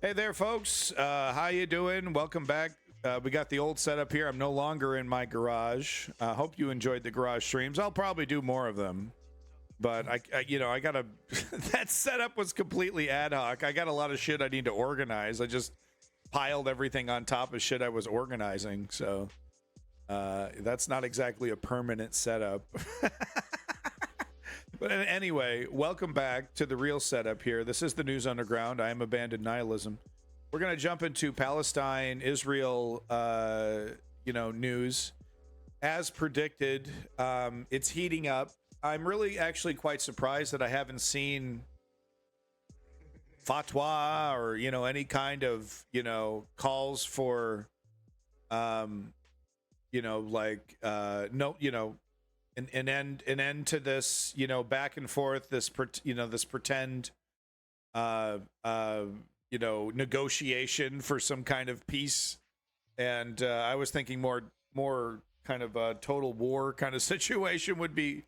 Hey there, folks. How you doing? Welcome back. We got the old setup here. I'm no longer in my garage. Hope you enjoyed the garage streams. I'll probably do more of them, but I gotta. That setup was completely ad hoc. I got a lot of shit I need to organize. I just piled everything on top of shit I was organizing, so that's not exactly a permanent setup. But anyway, welcome back to the real setup here. This is the News Underground. I am Abandoned Nihilism. We're going to jump into Palestine, Israel, news. As predicted, it's heating up. I'm really actually quite surprised that I haven't seen fatwa or, any kind of, calls for, an end to this, back and forth, this pretend, negotiation for some kind of peace. And I was thinking more kind of a total war kind of situation would be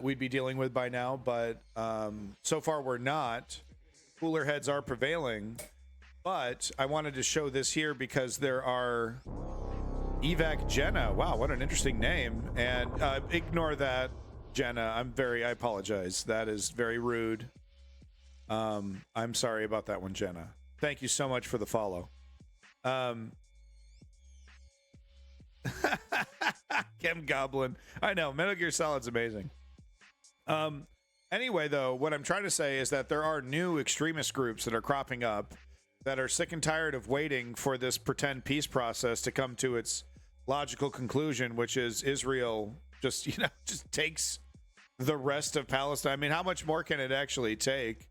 we'd be dealing with by now, but so far we're not. Cooler heads are prevailing, but I wanted to show this here because there are Evac Jenna. Wow, what an interesting name. And ignore that, Jenna. I apologize. That is very rude. I'm sorry about that one, Jenna. Thank you so much for the follow. Chem Goblin. I know, Metal Gear Solid's amazing. Anyway, though, what I'm trying to say is that there are new extremist groups that are cropping up that are sick and tired of waiting for this pretend peace process to come to its logical conclusion, which is Israel just takes the rest of Palestine. I mean, how much more can it actually take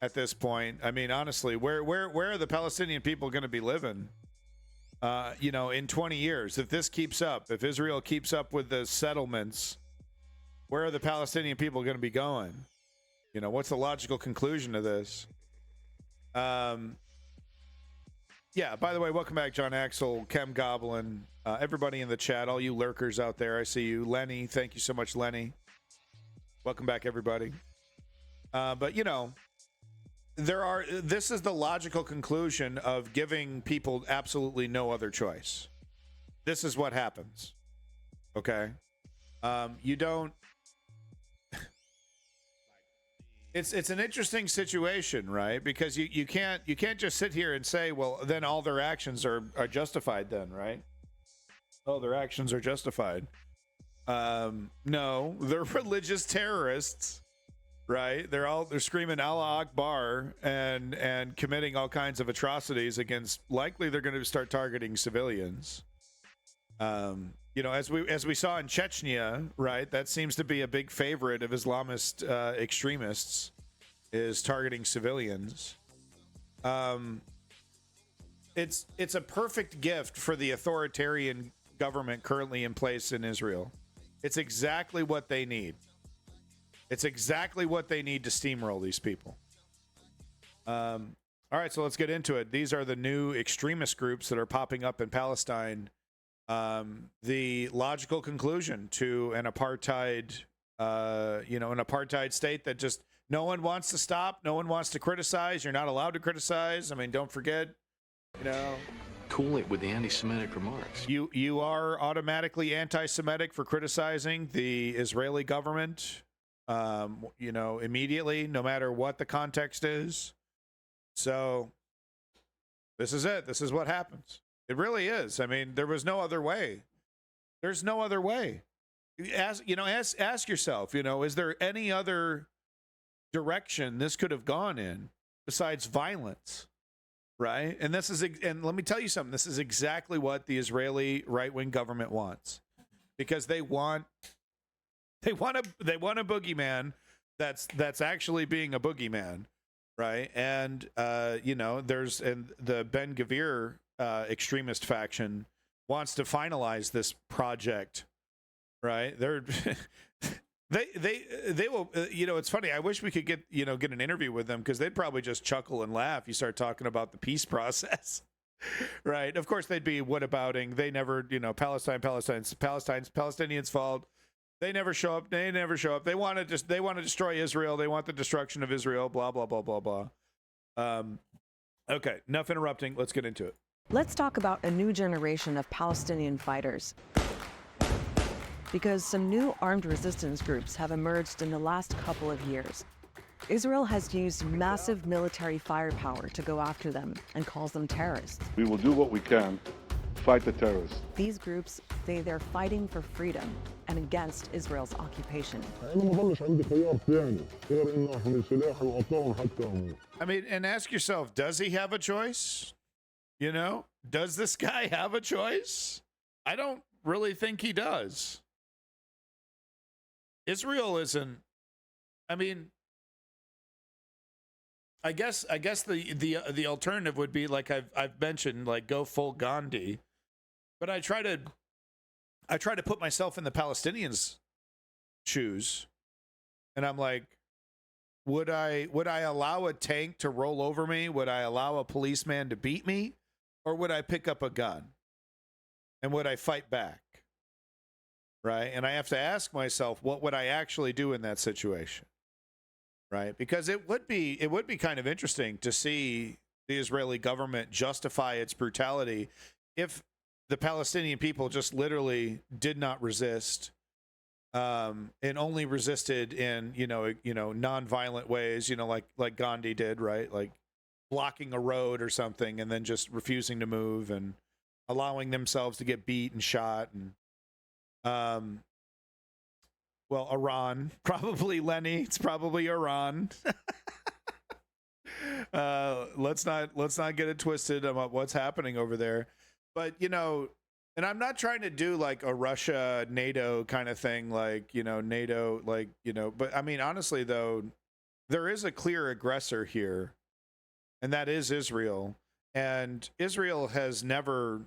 at this point? I mean, honestly, where are the Palestinian people going to be living in 20 years if this keeps up? If Israel keeps up with the settlements, where are the Palestinian people going to be going? What's the logical conclusion of this? Yeah, by the way, welcome back, John Axel, Chem Goblin, everybody in the chat, all you lurkers out there. I see you. Lenny, thank you so much, Lenny. Welcome back, everybody. But, this is the logical conclusion of giving people absolutely no other choice. This is what happens. Okay? You don't... It's an interesting situation, right? Because you can't just sit here and say, well, then all their actions are justified then, right? Oh, their actions are justified. No, they're religious terrorists, right? They're screaming Allah Akbar and committing all kinds of atrocities against, likely they're going to start targeting civilians. As we saw in Chechnya, right? That seems to be a big favorite of Islamist extremists, is targeting civilians. It's a perfect gift for the authoritarian government currently in place in Israel. It's exactly what they need. It's exactly what they need to steamroll these people. All right, so let's get into it. These are the new extremist groups that are popping up in Palestine. The logical conclusion to an apartheid, an apartheid state that just no one wants to stop, no one wants to criticize. You're not allowed to criticize. I mean, don't forget, Cool it with the anti-Semitic remarks. You are automatically anti-Semitic for criticizing the Israeli government, immediately, no matter what the context is. So this is it. This is what happens. It really is. I mean, there was no other way. There's no other way. Ask yourself, is there any other direction this could have gone in besides violence? Right? And and let me tell you something. This is exactly what the Israeli right-wing government wants, because they want a boogeyman that's actually being a boogeyman, right? And there's the Ben Gvir extremist faction wants to finalize this project, right? They will, it's funny. I wish we could get an interview with them, because they'd probably just chuckle and laugh. You start talking about the peace process, right? Of course they'd be whatabouting. They never, Palestinians' fault. They never show up. They want to destroy Israel. They want the destruction of Israel, blah, blah, blah, blah, blah. Okay, enough interrupting. Let's get into it. Let's talk about a new generation of Palestinian fighters. Because some new armed resistance groups have emerged in the last couple of years. Israel has used massive military firepower to go after them and calls them terrorists. We will do what we can to fight the terrorists. These groups say they're fighting for freedom and against Israel's occupation. I mean, and ask yourself, does he have a choice? You know, does this guy have a choice? I don't really think he does. Israel isn't, I mean, I guess the alternative would be, like I've mentioned, like go full Gandhi. But I try to put myself in the Palestinians' shoes, and I'm like, would I allow a tank to roll over me? Would I allow a policeman to beat me? Or would I pick up a gun? And would I fight back? Right? And I have to ask myself, what would I actually do in that situation? Right? Because it would be kind of interesting to see the Israeli government justify its brutality if the Palestinian people just literally did not resist, and only resisted in non-violent ways, like Gandhi did, right? Like blocking a road or something, and then just refusing to move and allowing themselves to get beat and shot. And well, Iran, probably, Lenny. It's probably Iran. Let's not get it twisted about what's happening over there. But, and I'm not trying to do like a Russia, NATO kind of thing, like, NATO, like, but I mean, honestly, though, there is a clear aggressor here, and that is Israel. And Israel has never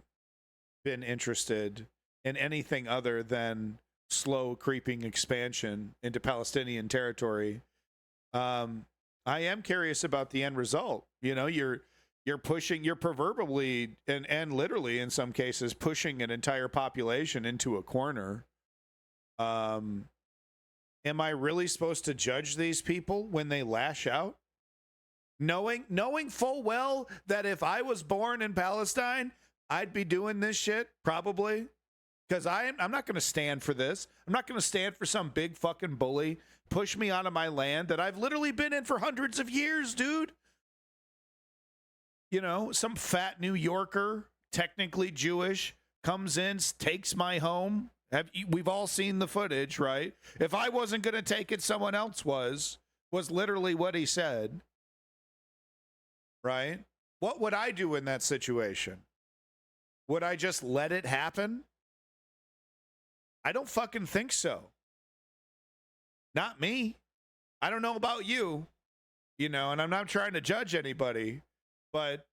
been interested in anything other than slow creeping expansion into Palestinian territory. I am curious about the end result. You're pushing, you're proverbially and literally in some cases pushing an entire population into a corner. Am I really supposed to judge these people when they lash out? Knowing full well that if I was born in Palestine, I'd be doing this shit, probably. Because I'm not going to stand for this. I'm not going to stand for some big fucking bully push me out of my land that I've literally been in for hundreds of years, dude. Some fat New Yorker, technically Jewish, comes in, takes my home. We've all seen the footage, right? If I wasn't going to take it, someone else was literally what he said, right? What would I do in that situation? Would I just let it happen? I don't fucking think so. Not me. I don't know about you, and I'm not trying to judge anybody, but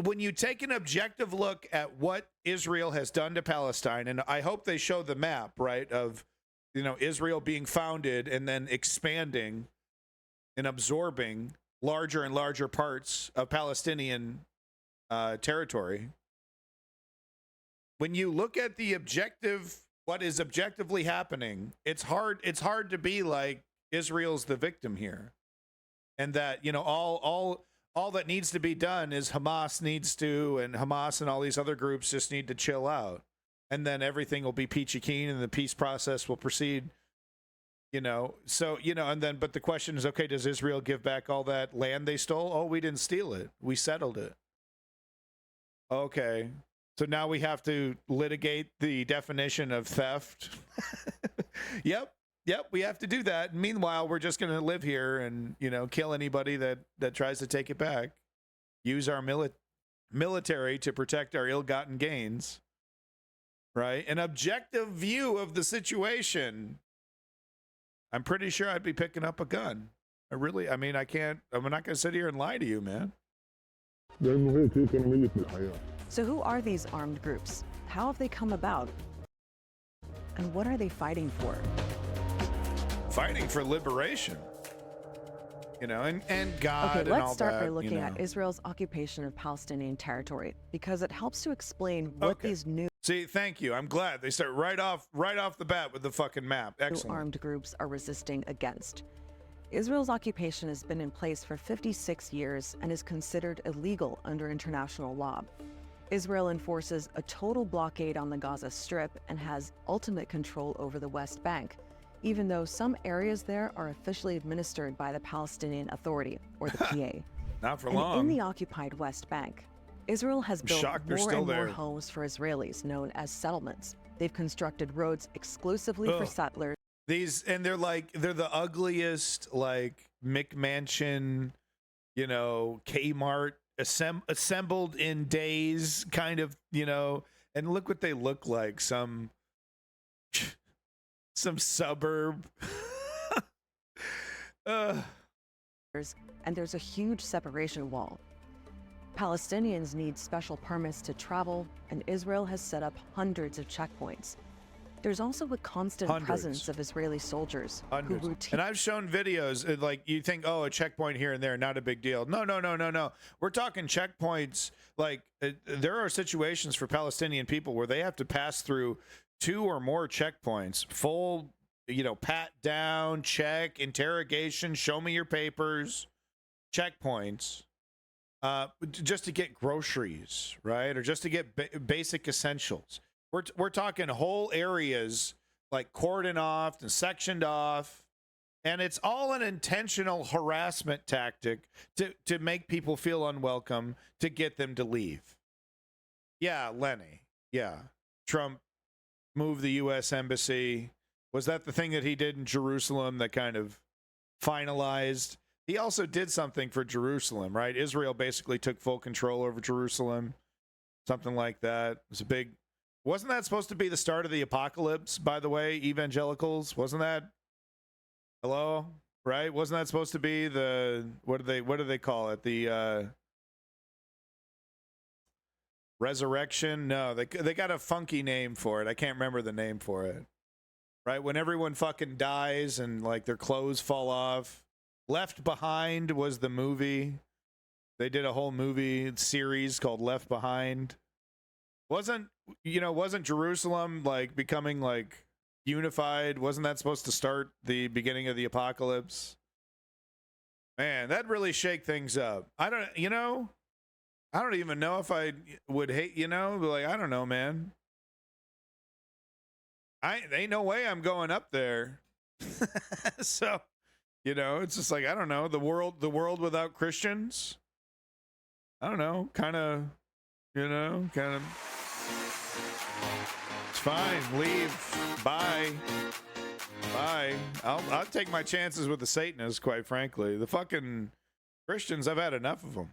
when you take an objective look at what Israel has done to Palestine, and I hope they show the map, right, of, Israel being founded and then expanding and absorbing larger and larger parts of Palestinian territory. When you look at the objective, what is objectively happening, it's hard to be like Israel's the victim here. And that, all that needs to be done is Hamas and all these other groups just need to chill out. And then everything will be peachy keen and the peace process will proceed, and then, but the question is, okay, does Israel give back all that land they stole? Oh, we didn't steal it. We settled it. Okay. So now we have to litigate the definition of theft. Yep, we have to do that. Meanwhile, we're just going to live here and, kill anybody that tries to take it back. Use our military to protect our ill-gotten gains. Right? An objective view of the situation. I'm pretty sure I'd be picking up a gun. I'm not going to sit here and lie to you, man. So who are these armed groups? How have they come about? And what are they fighting for? Fighting for liberation. And God, okay, and all let's start that, by looking at Israel's occupation of Palestinian territory, because it helps to explain what these new See, thank you. I'm glad they start right off the bat with the fucking map. Excellent. armed groups are resisting against. Israel's occupation has been in place for 56 years and is considered illegal under international law. Israel enforces a total blockade on the Gaza Strip and has ultimate control over the West Bank, even though some areas there are officially administered by the Palestinian Authority, or the PA. Not for and long. in the occupied West Bank, Israel has built shocked they're more still and more there. homes for Israelis, known as settlements. They've constructed roads exclusively for Ugh. settlers. And they're the ugliest, like McMansion, you know, Kmart assembled in days kind of, you know, and look what they look like. Some suburb. And there's a huge separation wall. Palestinians need special permits to travel, and Israel has set up hundreds of checkpoints. There's also a constant presence of Israeli soldiers who routinely. And I've shown videos, like you think, oh, a checkpoint here and there, not a big deal. No. We're talking checkpoints. Like there are situations for Palestinian people where they have to pass through 2 or more checkpoints, full, you know, pat down, check, interrogation, show me your papers, checkpoints, just to get groceries, right? Or just to get basic essentials. We're talking whole areas like cordoned off and sectioned off, and it's all an intentional harassment tactic to make people feel unwelcome, to get them to leave. Yeah, Lenny. Yeah. Trump moved the U.S. Embassy. Was that the thing that he did in Jerusalem that kind of finalized? He also did something for Jerusalem, right? Israel basically took full control over Jerusalem. Something like that. It was a big... Wasn't that supposed to be the start of the apocalypse, by the way, evangelicals? Wasn't that... Hello? Right? Wasn't that supposed to be the... What do they call it? The resurrection? No, they got a funky name for it. I can't remember the name for it. Right? When everyone fucking dies and like their clothes fall off. Left Behind was the movie. They did a whole movie series called Left Behind. Wasn't Jerusalem like becoming like unified? Wasn't that supposed to start the beginning of the apocalypse? Man, that really shake things up. I don't even know if I would hate, like, I don't know, man. Ain't no way I'm going up there. So, it's just like, I don't know, the world without Christians. I don't know, kind of. It's fine. Leave. Bye. I'll take my chances with the Satanists, quite frankly. The fucking Christians, I've had enough of them.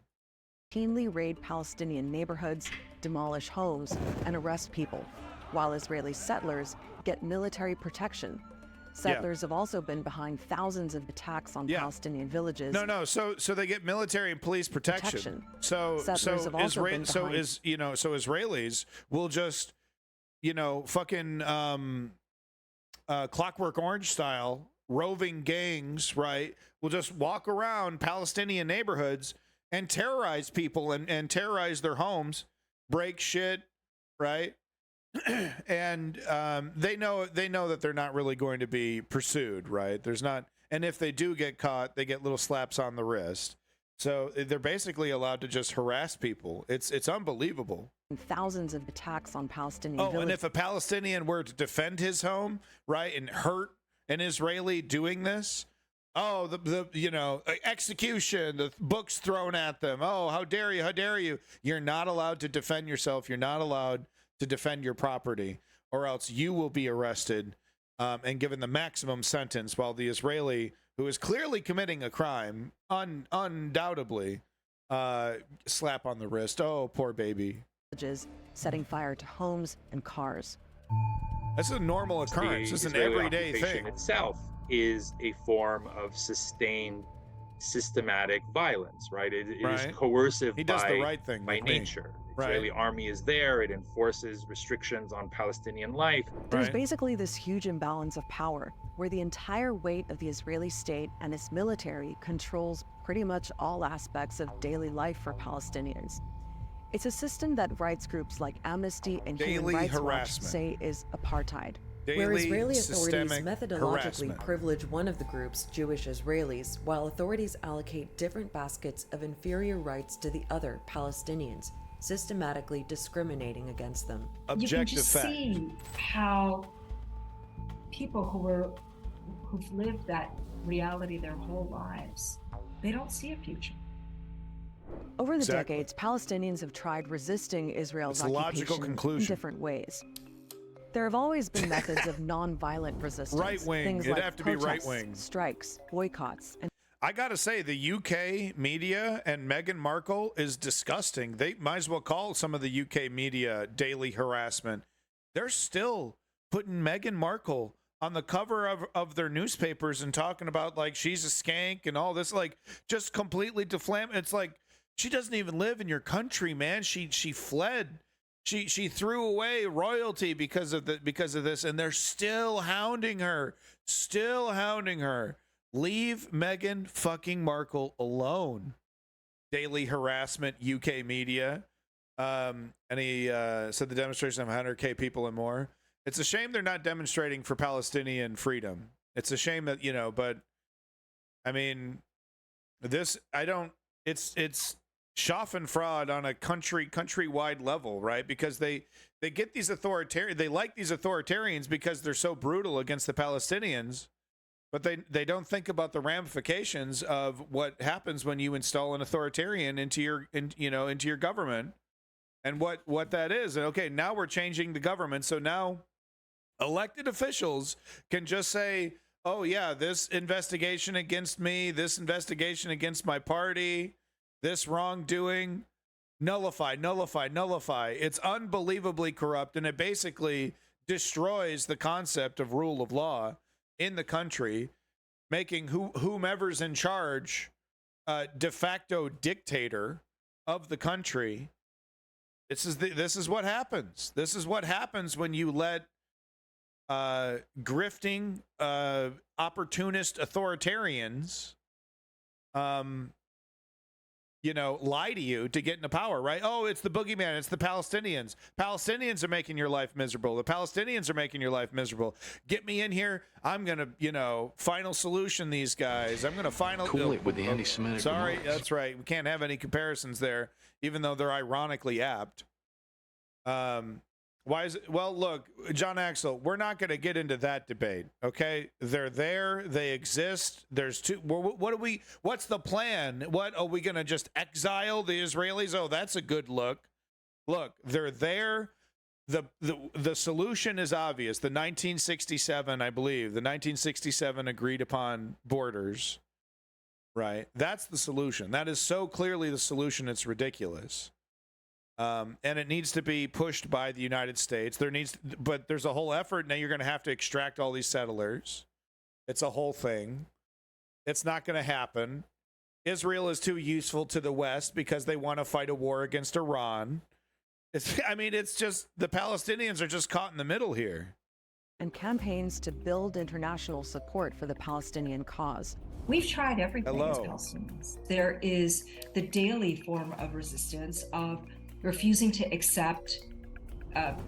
Routinely raid Palestinian neighborhoods, demolish homes, and arrest people, while Israeli settlers get military protection. Settlers have also been behind thousands of attacks on Palestinian villages. No. So they get military and police protection. So Israelis will just, fucking Clockwork Orange style roving gangs, right? Will just walk around Palestinian neighborhoods and terrorize people and terrorize their homes, break shit, right? And they know that they're not really going to be pursued, right? There's not, and if they do get caught, they get little slaps on the wrist. So they're basically allowed to just harass people. It's unbelievable. Thousands of attacks on Palestinian villages. And if a Palestinian were to defend his home, right, and hurt an Israeli doing this, the execution, the books thrown at them. Oh, how dare you? You're not allowed to defend yourself. You're not allowed to defend your property, or else you will be arrested and given the maximum sentence, while the Israeli, who is clearly committing a crime, undoubtedly, slap on the wrist. Oh, poor baby. Setting fire to homes and cars. That's a normal occurrence. It's an everyday thing. Itself is a form of sustained systematic violence, right? It is coercive. He does the right thing by nature. The Israeli army is there. It enforces restrictions on Palestinian life. There's basically this huge imbalance of power where the entire weight of the Israeli state and its military controls pretty much all aspects of daily life for Palestinians. It's a system that rights groups like Amnesty and Human Rights Watch say is apartheid. Where Israeli authorities systemic methodologically harassment. privilege one of the groups, Jewish Israelis, while authorities allocate different baskets of inferior rights to the other, Palestinians, systematically discriminating against them. You can Objective just fact. see how people who've lived that reality their whole lives, they don't see a future. Over the Exactly. decades, Palestinians have tried resisting Israel's It's a logical occupation in conclusion. different ways. There have always been methods of nonviolent resistance. Right-wing. Things It'd like have to be protests, right-wing. strikes, boycotts, and I gotta say, the UK media and Meghan Markle is disgusting. They might as well call some of the UK media daily harassment. They're still putting Meghan Markle on the cover of their newspapers and talking about like she's a skank and all this, like just completely deflam. It's like she doesn't even live in your country, man. She fled. She threw away royalty because of this, and they're still hounding her. Leave Meghan fucking Markle alone. Daily harassment, UK media. And he said the demonstration of 100K people and more. It's a shame they're not demonstrating for Palestinian freedom. It's a shame that, but I mean, it's Schadenfreude on a countrywide level, right? Because they get these they like these authoritarians because they're so brutal against the Palestinians, but they don't think about the ramifications of what happens when you install an authoritarian into your government and what that is. And okay, now we're changing the government, so now elected officials can just say, oh yeah, this investigation against me, this investigation against my party, this wrongdoing, nullify. It's unbelievably corrupt, and it basically destroys the concept of rule of law in the country, making whomever's in charge de facto dictator of the country. This is what happens. This is what happens when you let grifting opportunist authoritarians lie to you to get into power, right? Oh, it's the boogeyman. It's the Palestinians. Palestinians are making your life miserable. The Palestinians are making your life miserable. Get me in here. I'm going to, final solution these guys. I'm going to Cool it with the anti-Semitic Sorry, remarks. that's right. We can't have any comparisons there, even though they're ironically apt. Why is it? Well, look, John Axel, we're not going to get into that debate. Okay, they're there, they exist. There's what's the plan? What are we going to just exile the Israelis? Oh, that's a good look. Look, they're there. The solution is obvious. The 1967, I believe, the 1967 agreed upon borders. Right, that's the solution. That is so clearly the solution. It's ridiculous. And it needs to be pushed by the United States. But there's a whole effort. Now you're going to have to extract all these settlers. It's a whole thing. It's not going to happen. Israel is too useful to the West because they want to fight a war against Iran. It's just the Palestinians are just caught in the middle here. and campaigns to build international support for the Palestinian cause. We've tried everything as Hello. Palestinians. There is the daily form of resistance of refusing to accept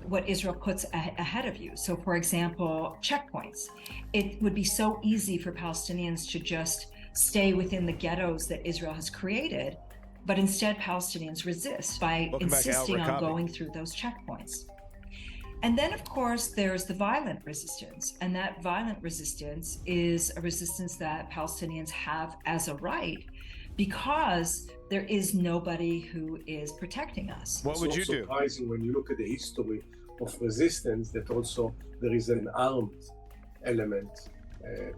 what Israel puts ahead of you. So, for example, checkpoints. It would be so easy for Palestinians to just stay within the ghettos that Israel has created, but instead Palestinians resist by Welcome back, Al insisting on Rakabi. going through those checkpoints. And then, of course, there's the violent resistance. And that violent resistance is a resistance that Palestinians have as a right because there is nobody who is protecting us. What would you It's not do? surprising when you look at the history of resistance that also there is an armed element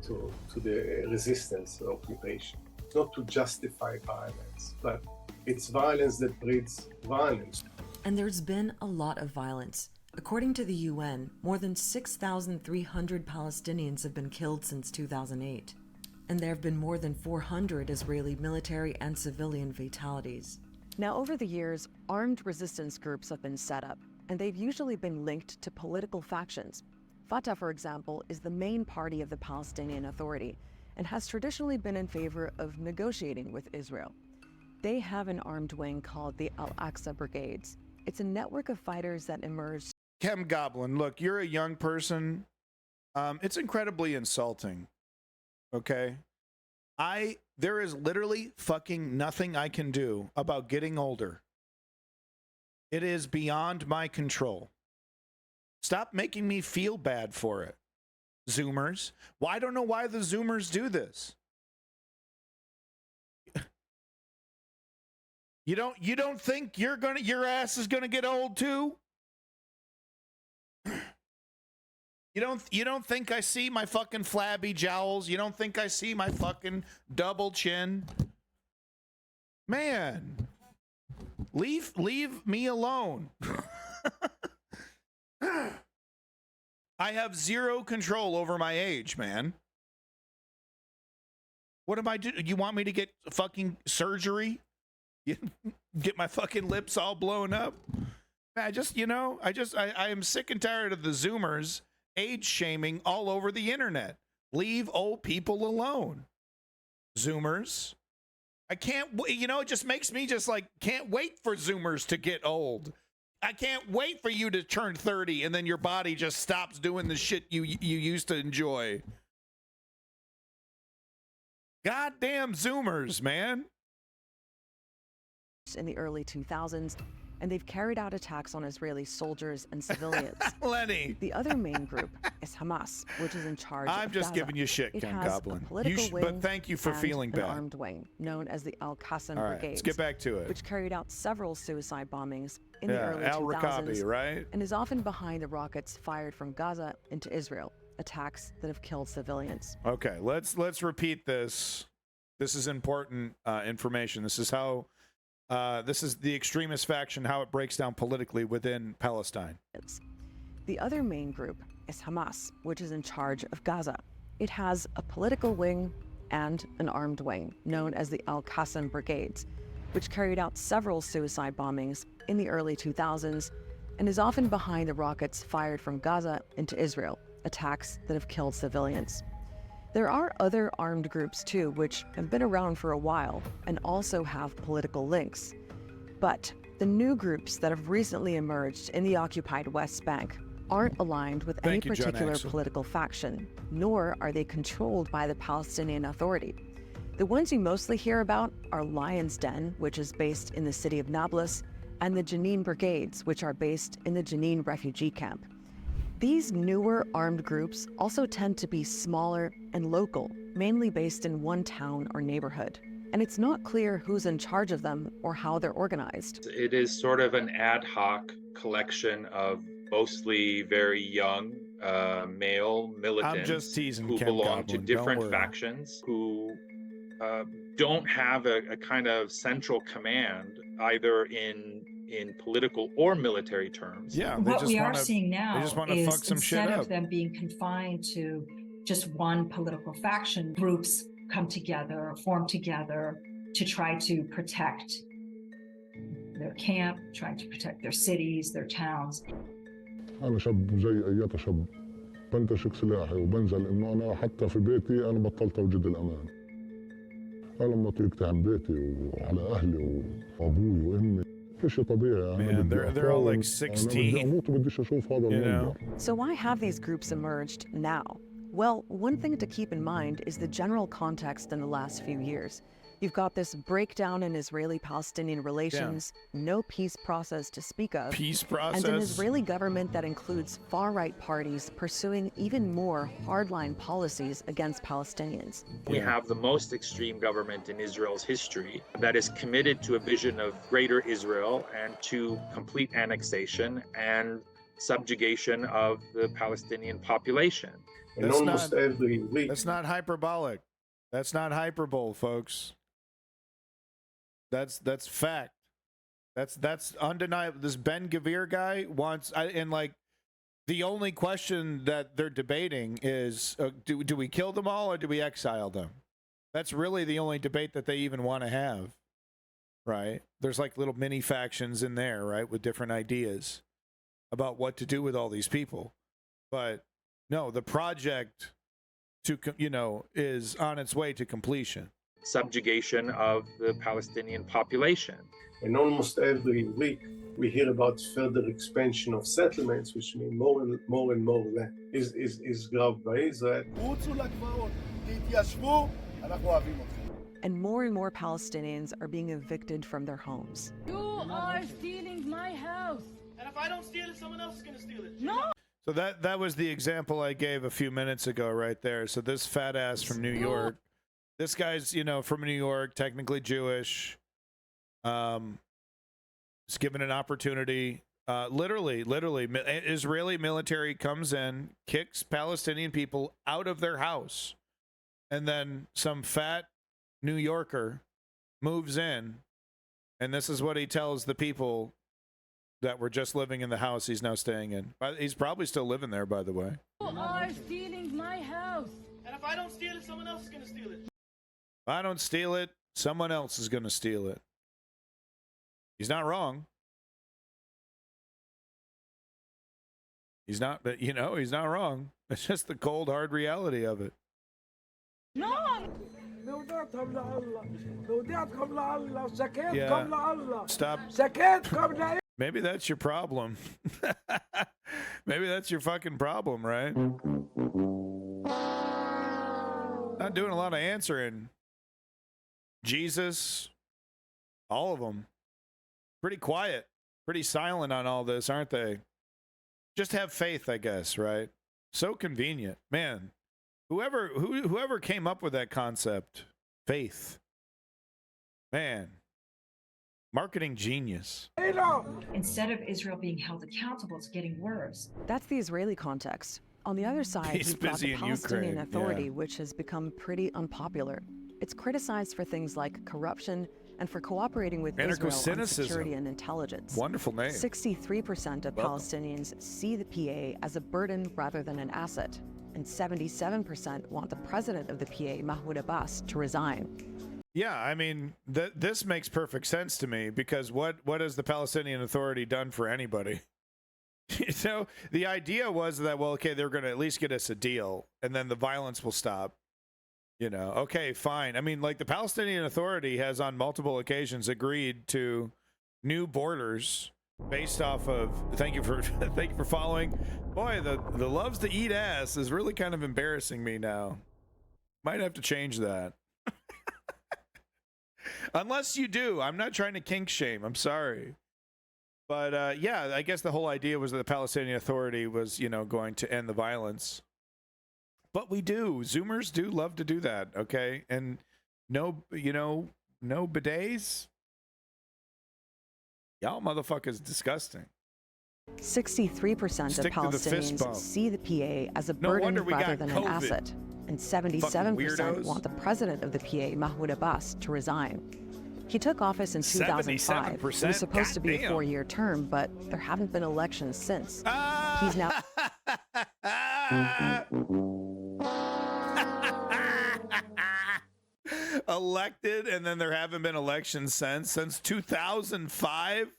to the resistance or occupation. It's not to justify violence, but it's violence that breeds violence. And there's been a lot of violence. According to the UN, more than 6,300 Palestinians have been killed since 2008. And there have been more than 400 Israeli military and civilian fatalities. Now, over the years, armed resistance groups have been set up, and they've usually been linked to political factions. Fatah, for example, is the main party of the Palestinian Authority and has traditionally been in favor of negotiating with Israel. They have an armed wing called the Al-Aqsa Brigades. It's a network of fighters that emerged Chem Goblin, look, you're a young person. It's incredibly insulting. Okay. There is literally fucking nothing I can do about getting older. It is beyond my control. Stop making me feel bad for it, Zoomers. Well, I don't know why the Zoomers do this. You don't think your ass is gonna get old too? You don't think I see my fucking flabby jowls? You don't think I see my fucking double chin? Man, leave me alone. I have zero control over my age, man. What am I doing? You want me to get fucking surgery? Get my fucking lips all blown up? I am sick and tired of the Zoomers age shaming all over the internet. Leave old people alone, Zoomers. I can't, it just makes me just like, can't wait for Zoomers to get old. I can't wait for you to turn 30 and then your body just stops doing the shit you used to enjoy. Goddamn Zoomers, man. In the early 2000s, and they've carried out attacks on Israeli soldiers and civilians. Lenny. The other main group is Hamas, which is in charge I'm of just Gaza. giving you shit, It Ken has Goblin. a political wing but thank you for and feeling an bad. armed wing, known as the Al-Qassam All right, Brigades. let's get back to it. Which carried out several suicide bombings in the early Al 2000s, Rakabi, right? and is often behind the rockets fired from Gaza into Israel, attacks that have killed civilians. Okay, let's repeat this. This is important information. This is how this is the extremist faction, how it breaks down politically within Palestine. The other main group is Hamas, which is in charge of Gaza. It has a political wing and an armed wing, known as the Al-Qassam Brigades, which carried out several suicide bombings in the early 2000s and is often behind the rockets fired from Gaza into Israel, attacks that have killed civilians. There are other armed groups too, which have been around for a while and also have political links. But the new groups that have recently emerged in the occupied West Bank aren't aligned with any particular political faction, nor are they controlled by the Palestinian Authority. The ones you mostly hear about are Lion's Den, which is based in the city of Nablus, and the Jenin Brigades, which are based in the Jenin refugee camp. These newer armed groups also tend to be smaller and local, mainly based in one town or neighborhood. And it's not clear who's in charge of them or how they're organized. It is sort of an ad hoc collection of mostly very young male militants who Ken belong Goblin. to different factions, who don't have a kind of central command, either in political or military terms. Yeah, what we are seeing now is instead of them being confined to just one political faction, groups come together, form together to try to protect their camp, trying to protect their cities, their towns. أنا شاب زي أي شاب بنتشك سلاحي وبنزل إنه أنا حتى في بيتي أنا بطلت أوجد الأمان. أنا لما تركت عن بيتي وعلى أهلي وأبوي وأمي. Man, they're all like 16. So why have these groups emerged now? Well, one thing to keep in mind is the general context in the last few years. You've got this breakdown in Israeli-Palestinian relations, no peace process to speak of, and an Israeli government that includes far-right parties pursuing even more hardline policies against Palestinians. We have the most extreme government in Israel's history that is committed to a vision of greater Israel and to complete annexation and subjugation of the Palestinian population. And almost every week. That's not hyperbolic. That's not hyperbole, folks. That's fact. That's undeniable. This Ben Gvir guy wants, and like, the only question that they're debating is, do we kill them all or do we exile them? That's really the only debate that they even want to have, right? There's like little mini factions in there, right, with different ideas about what to do with all these people. But no, the project is on its way to completion. Subjugation of the Palestinian population. And almost every week We hear about further expansion of settlements, which mean more and more land is grabbed by Israel. And more Palestinians are being evicted from their homes. You are stealing my house. And if I don't steal it, someone else is going to steal it. No. So that was the example I gave a few minutes ago right there. So this fat ass from New York, this guy's, you know, from New York, technically Jewish, is given an opportunity. Literally, Israeli military comes in, kicks Palestinian people out of their house, and then some fat New Yorker moves in, and this is what he tells the people that were just living in the house he's now staying in. He's probably still living there, by the way. You are stealing my house. And if I don't steal it, someone else is going to steal it. If I don't steal it, someone else is going to steal it. He's not wrong. He's not, but you know, he's not wrong. It's just the cold, hard reality of it. No. Yeah. Stop. Maybe that's your problem. Maybe that's your fucking problem, right? Not doing a lot of answering. Jesus, all of them. Pretty quiet, pretty silent on all this, aren't they? Just have faith, I guess, right? So convenient. Man, whoever came up with that concept, faith. Man, marketing genius. Instead of Israel being held accountable, it's getting worse. That's the Israeli context. On the other side, He's you've got busy the in Palestinian Ukraine, Authority, yeah. which has become pretty unpopular. It's criticized for things like corruption and for cooperating with Israel on security and intelligence. Wonderful name. 63% of Palestinians see the PA as a burden rather than an asset, and 77% want the president of the PA, Mahmoud Abbas, to resign. Yeah, I mean, this makes perfect sense to me, because what has the Palestinian Authority done for anybody? You know, the idea was that, well, okay, they're going to at least get us a deal, and then the violence will stop. You know, okay, fine. I mean, like, the Palestinian Authority has on multiple occasions agreed to new borders based off of, thank you for following. Boy, the loves to eat ass is really kind of embarrassing me now. Might have to change that. Unless you do. I'm not trying to kink shame. I'm sorry. But yeah, I guess the whole idea was that the Palestinian Authority was, you know, going to end the violence. But we do. Zoomers do love to do that, okay? And no, you know, no bidets. Y'all motherfuckers disgusting. 63% of Palestinians see the PA as a burden rather than an asset, and 77% want the president of the PA, Mahmoud Abbas, to resign. He took office in 2005. It was supposed to be a 4-year term, but there haven't been elections since. He's now... Elected, and then there haven't been elections since 2005.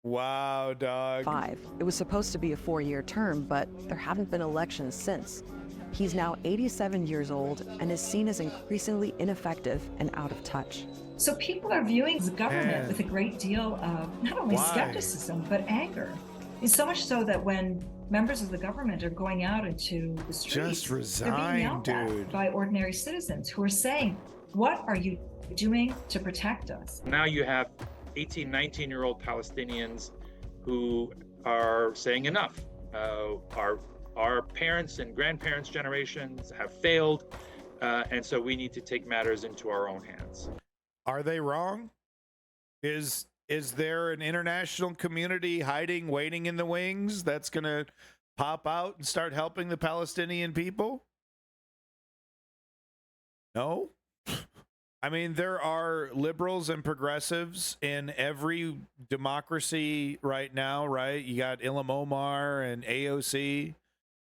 Wow, dog. It was supposed to be a 4-year term, but there haven't been elections since. He's now 87 years old and is seen as increasingly ineffective and out of touch. So people are viewing the government with a great deal of not only skepticism, but anger. It's so much so that when members of the government are going out into the streets, just resign, they're being yelled at by ordinary citizens who are saying, "What are you doing to protect us?" Now you have 18, 19-year-old Palestinians who are saying enough. Our parents and grandparents' generations have failed, and so we need to take matters into our own hands. Are they wrong? Is there an international community hiding, waiting in the wings that's going to pop out and start helping the Palestinian people? No. I mean, there are liberals and progressives in every democracy right now, right? You got Ilham Omar and AOC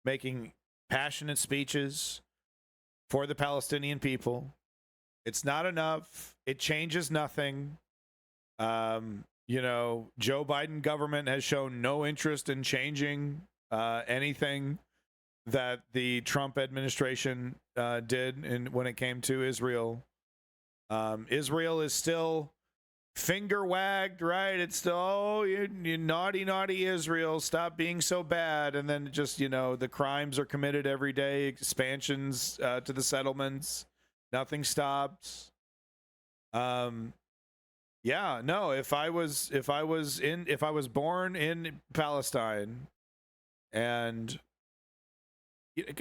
making passionate speeches for the Palestinian people. It's not enough. It changes nothing. You know, Joe Biden government has shown no interest in changing anything that the Trump administration did when it came to Israel. Israel is still finger wagged, right? It's still, oh, you naughty, naughty Israel, stop being so bad. And then just, the crimes are committed every day, expansions to the settlements, nothing stops. Yeah, no, if I was born in Palestine, and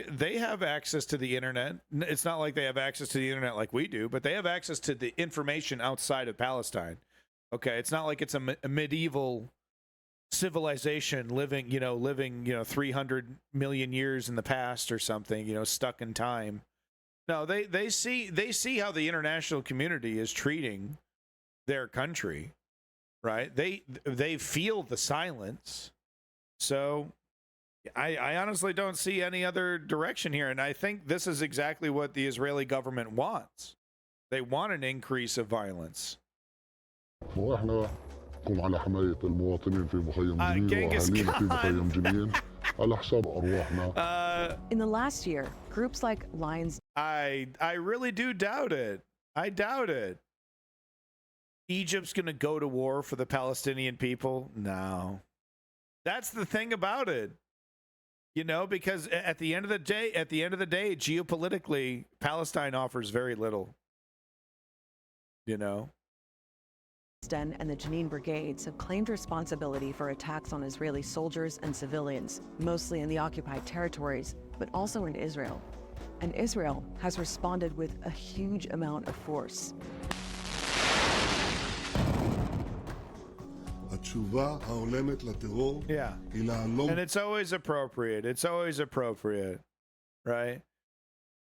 they have access to the internet. It's not like they have access to the internet like we do, but they have access to the information outside of Palestine. Okay, it's not like it's a medieval civilization living 300 million years in the past or something, stuck in time. No, they see how the international community is treating their country, right? They feel the silence. So I honestly don't see any other direction here, and I think this is exactly what the Israeli government wants. They want an increase of violence. واحنا نقوم على حماية المواطنين في مخيم جنين وأهالينا في مخيم جنين على حساب أرواحنا. In the last year, groups like Lions. I really do doubt it. I doubt it. Egypt's going to go to war for the Palestinian people? No. That's the thing about it. Because at the end of the day, geopolitically, Palestine offers very little. And the Jenin brigades have claimed responsibility for attacks on Israeli soldiers and civilians, mostly in the occupied territories, but also in Israel. And Israel has responded with a huge amount of force. Yeah. And it's always appropriate. It's always appropriate, right?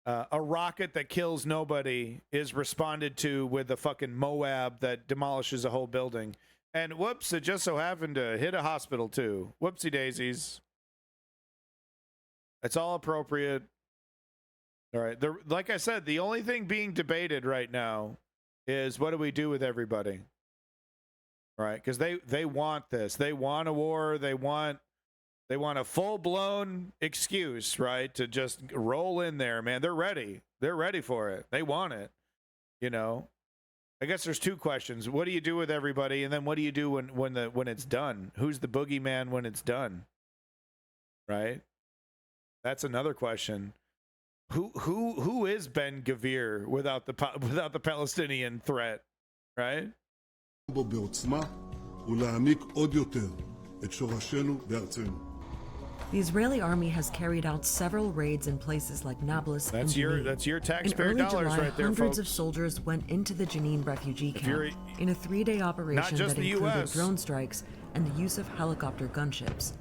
A rocket that kills nobody is responded to with a fucking Moab that demolishes a whole building. And whoops, it just so happened to hit a hospital too. Whoopsie daisies. It's all appropriate. All right. Like I said, the only thing being debated right now is what do we do with everybody? Right? Because they want this. They want a war. They want a full-blown excuse, right, to just roll in there, man. They're ready. They're ready for it. They want it. I guess there's two questions. What do you do with everybody, and then what do you do when it's done? Who's the boogeyman when it's done? Right? That's another question. Who is Ben Gvir without the Palestinian threat, right? The Israeli army has carried out several raids in places like Nablus and Jenin. That's your taxpayer in early dollars July, right there, hundreds folks. of soldiers went into the Jenin refugee camp in a 3-day operation that included drone strikes and the use of helicopter gunships.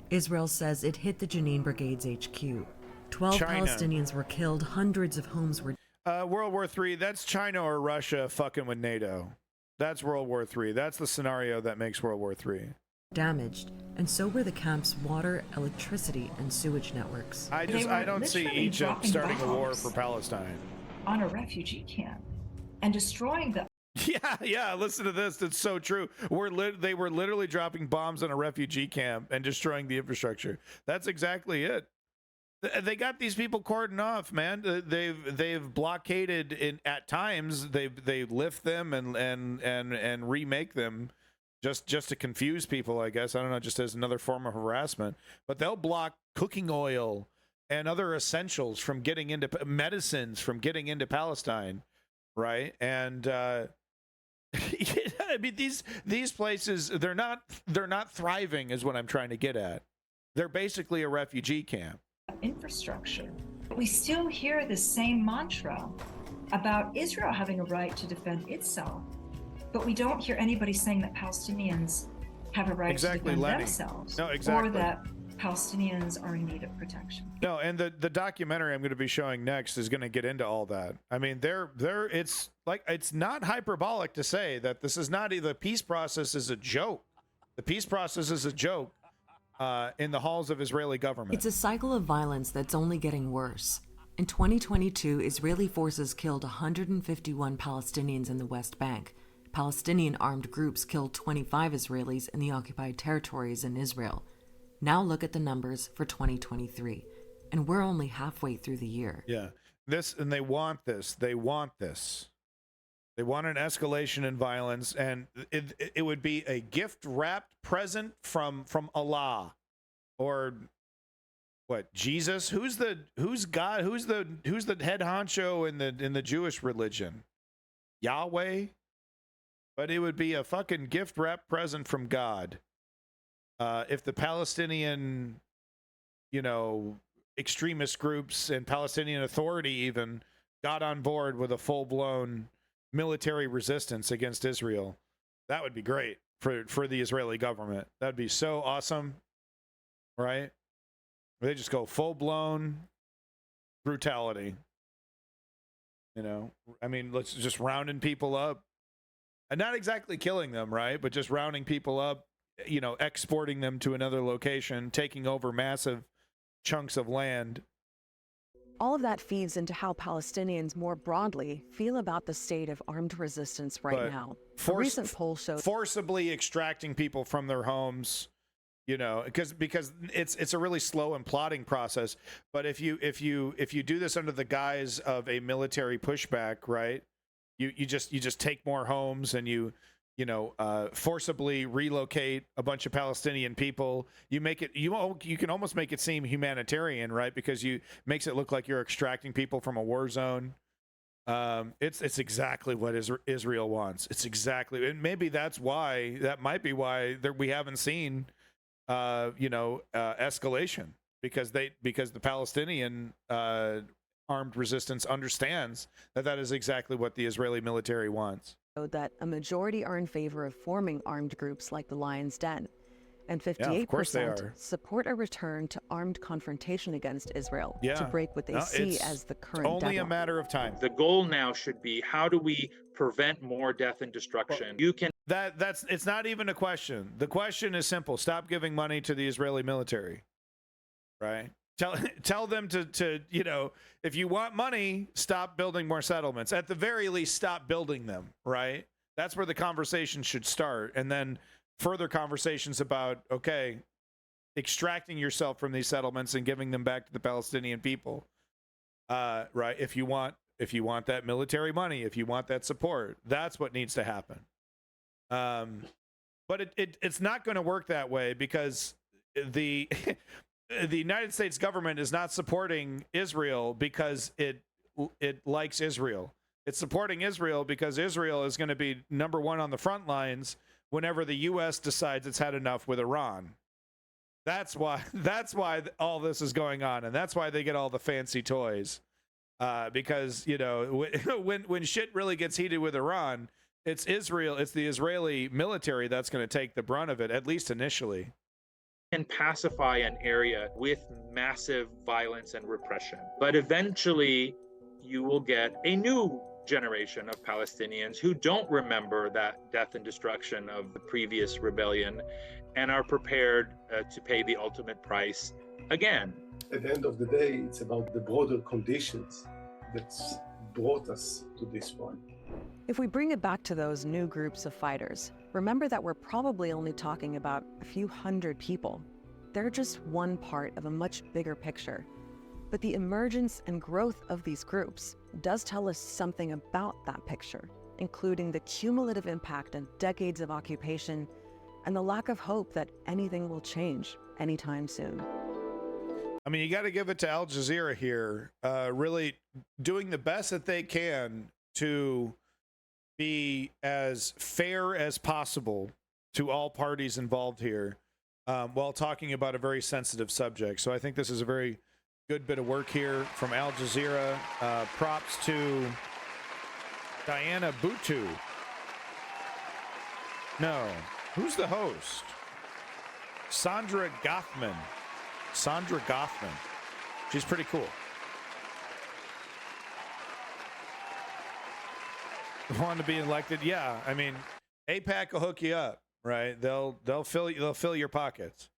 Israel says it hit the Jenin Brigade's HQ. 12 Palestinians were killed, hundreds of homes were... World War III, that's China or Russia fucking with NATO. That's World War III. That's the scenario that makes World War III. Damaged, and so were the camp's water, electricity, and sewage networks. I don't see Egypt starting a war for Palestine. On a refugee camp and destroying the... Yeah, listen to this. That's so true. They were literally dropping bombs on a refugee camp and destroying the infrastructure. That's exactly it. They got these people cordoned off, man. They've blockaded at times. They lift them and remake them. Just to confuse people, I guess. I don't know, just as another form of harassment. But they'll block cooking oil and other essentials from getting into medicines from getting into Palestine, right? And I mean, these places they're not thriving, is what I'm trying to get at. They're basically a refugee camp. Infrastructure. We still hear the same mantra about Israel having a right to defend itself. But we don't hear anybody saying that Palestinians have a right to defend themselves. No, exactly. Or that Palestinians are in need of protection. No, and the documentary I'm going to be showing next is going to get into all that. I mean, it's not hyperbolic to say that this is not the peace process is a joke. The peace process is a joke in the halls of Israeli government. It's a cycle of violence that's only getting worse. In 2022, Israeli forces killed 151 Palestinians in the West Bank. Palestinian armed groups killed 25 Israelis in the occupied territories in Israel. Now look at the numbers for 2023, and we're only halfway through the year. Yeah, and they want this. They want this. They want an escalation in violence, and it would be a gift wrapped present from Allah, or what, Jesus? Who's God? Who's the head honcho in the Jewish religion? Yahweh. But it would be a fucking gift wrapped present from God. If the Palestinian, extremist groups and Palestinian Authority even got on board with a full-blown military resistance against Israel, that would be great for the Israeli government. That'd be so awesome, right? They just go full-blown brutality. I mean, let's just rounding people up, and not exactly killing them, right? But just rounding people up, exporting them to another location, taking over massive chunks of land. All of that feeds into how Palestinians more broadly feel about the state of armed resistance right now. A recent poll showed forcibly extracting people from their homes, because it's a really slow and plotting process. But if you do this under the guise of a military pushback, right? You just take more homes, and you forcibly relocate a bunch of Palestinian people. You make it, you can almost make it seem humanitarian, right? Because makes it look like you're extracting people from a war zone. It's exactly what Israel wants. It's exactly, and maybe that might be why we haven't seen, escalation, because the Palestinian armed resistance understands that is exactly what the Israeli military wants. That a majority are in favor of forming armed groups like the Lion's Den, and 58% support a return to armed confrontation against Israel to break what they see as the current only deadline. A matter of time. The goal now should be, how do we prevent more death and destruction? It's not even a question. The question is simple. Stop giving money to the Israeli military, right? Tell them to if you want money, stop building more settlements. At the very least, stop building them, right? That's where the conversation should start. And then further conversations about, okay, extracting yourself from these settlements and giving them back to the Palestinian people, right? If you want that military money, if you want that support, that's what needs to happen. But it's not going to work that way, because the United States government is not supporting Israel because it likes Israel. It's supporting Israel because Israel is going to be number one on the front lines whenever the U.S. decides it's had enough with Iran. That's why all this is going on, and that's why they get all the fancy toys. Because when shit really gets heated with Iran, it's the Israeli military that's going to take the brunt of it, at least initially. Can pacify an area with massive violence and repression. But eventually, you will get a new generation of Palestinians who don't remember that death and destruction of the previous rebellion and are prepared to pay the ultimate price again. At the end of the day, it's about the broader conditions that brought us to this point. If we bring it back to those new groups of fighters, remember that we're probably only talking about a few hundred people. They're just one part of a much bigger picture. But the emergence and growth of these groups does tell us something about that picture, including the cumulative impact of decades of occupation and the lack of hope that anything will change anytime soon. I mean, you got to give it to Al Jazeera here, really doing the best that they can to be as fair as possible to all parties involved here, while talking about a very sensitive subject. So I think this is a very good bit of work here from Al Jazeera. Props to Diana Butu. No, who's the host? Sandra Gothman. She's pretty cool. Want to be elected? Yeah, I mean, AIPAC will hook you up, right? They'll fill your pockets.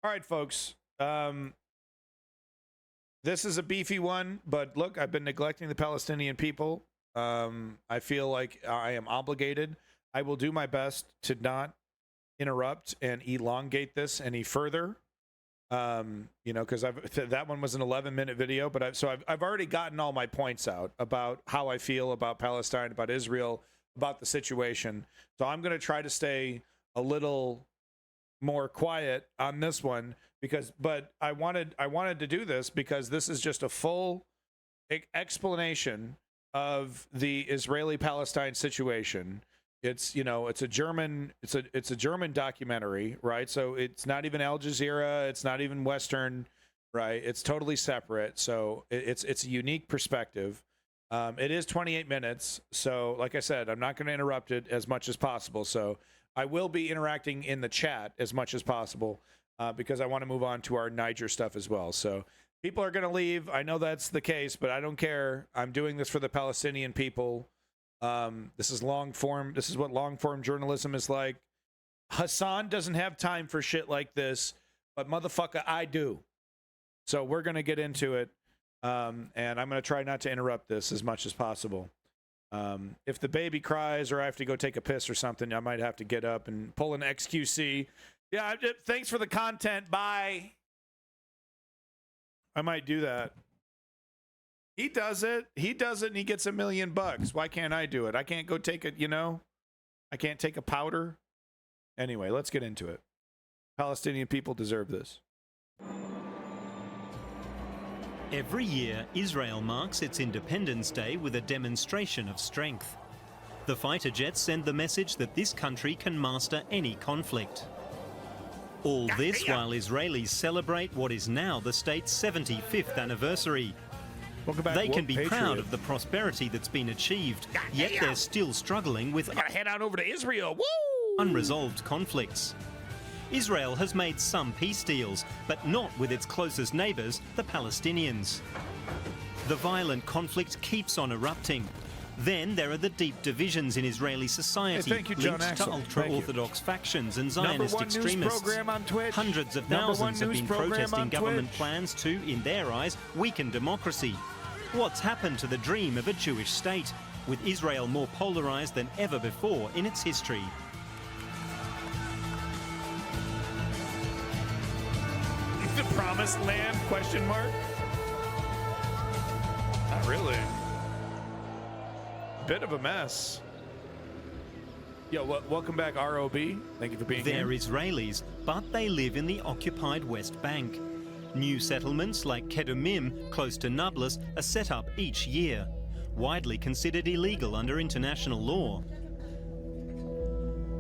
All right, folks. This is a beefy one, but look, I've been neglecting the Palestinian people. I feel like I am obligated. I will do my best to not interrupt and elongate this any further. Because that one was an 11-minute video, but I've already gotten all my points out about how I feel about Palestine, about Israel, about the situation. So I'm going to try to stay a little more quiet on this one but I wanted to do this because this is just a full explanation of the Israeli-Palestine situation. It's, it's a German documentary, right? So it's not even Al Jazeera, it's not even Western, right? It's totally separate. So it's a unique perspective. It is 28 minutes. So like I said, I'm not going to interrupt it as much as possible. So I will be interacting in the chat as much as possible because I want to move on to our Niger stuff as well. So people are going to leave. I know that's the case, but I don't care. I'm doing this for the Palestinian people. This is long form. This is what long form journalism is like. Hassan doesn't have time for shit like this, but motherfucker, I do. So we're going to get into it. And I'm going to try not to interrupt this as much as possible. If the baby cries or I have to go take a piss or something, I might have to get up and pull an XQC. Yeah, thanks for the content. Bye. I might do that. He does it. He does it and he gets $1 million. Why can't I do it? I can't go take it, I can't take a powder. Anyway, let's get into it. Palestinian people deserve this. Every year, Israel marks its Independence Day with a demonstration of strength. The fighter jets send the message that this country can master any conflict. All this while Israelis celebrate what is now the state's 75th anniversary. They can be proud of the prosperity that's been achieved, yet they're still struggling with head on over to Israel. Woo! Unresolved conflicts. Israel has made some peace deals, but not with its closest neighbours, the Palestinians. The violent conflict keeps on erupting. Then there are the deep divisions in Israeli society linked to ultra-Orthodox factions and Zionist extremists. Hundreds of thousands have been protesting government plans to, in their eyes, weaken democracy. What's happened to the dream of a Jewish state, with Israel more polarised than ever before in its history? The promised land, question mark? Not really. Bit of a mess. Yo, welcome back, ROB. Thank you for being here. They're Israelis, but they live in the occupied West Bank. New settlements like Kedumim, close to Nablus, are set up each year, widely considered illegal under international law.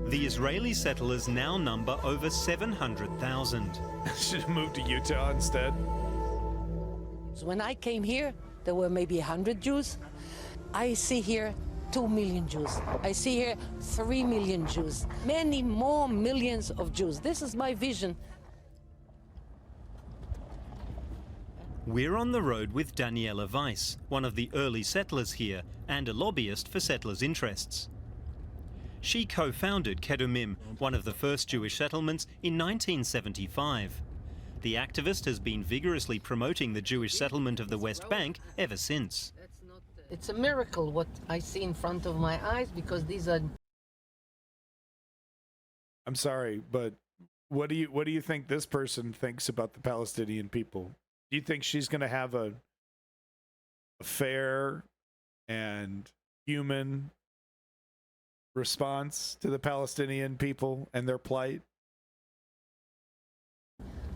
The Israeli settlers now number over 700,000. Should have moved to Utah instead. So when I came here, there were maybe 100 Jews. I see here 2 million Jews. I see here 3 million Jews. Many more millions of Jews. This is my vision. We're on the road with Daniela Weiss, one of the early settlers here and a lobbyist for settlers' interests. She co-founded Kedumim, one of the first Jewish settlements, in 1975. The activist has been vigorously promoting the Jewish settlement of the West Bank ever since. It's a miracle what I see in front of my eyes, because these are... I'm sorry, but what do you think this person thinks about the Palestinian people? Do you think she's going to have a fair and human response to the Palestinian people and their plight?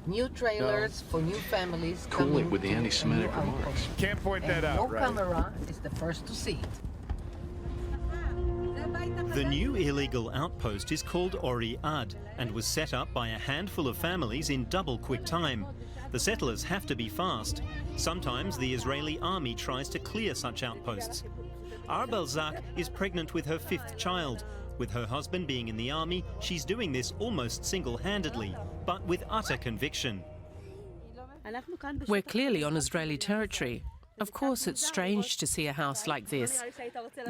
New trailers for new families. Cool it with the anti-Semitic remarks. Can't point that out, no right? camera is the first to see it. The new illegal outpost is called Ori Ad and was set up by a handful of families in double quick time. The settlers have to be fast. Sometimes the Israeli army tries to clear such outposts. Arbel Zak is pregnant with her 5th child. With her husband being in the army, she's doing this almost single-handedly, but with utter conviction. We're clearly on Israeli territory. Of course, it's strange to see a house like this.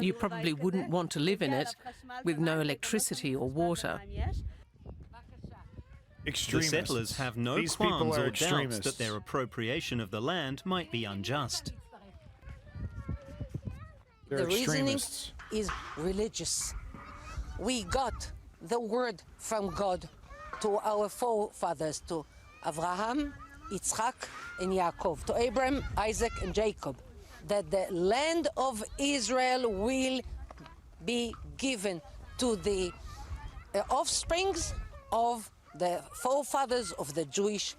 You probably wouldn't want to live in it with no electricity or water. The settlers have no qualms or doubts that their appropriation of the land might be unjust. The reasoning is religious. We got the word from God to our forefathers, to Abraham, Yitzchak, and Yaakov, to Abraham, Isaac, and Jacob, that the land of Israel will be given to the offsprings of the forefathers of the Jewish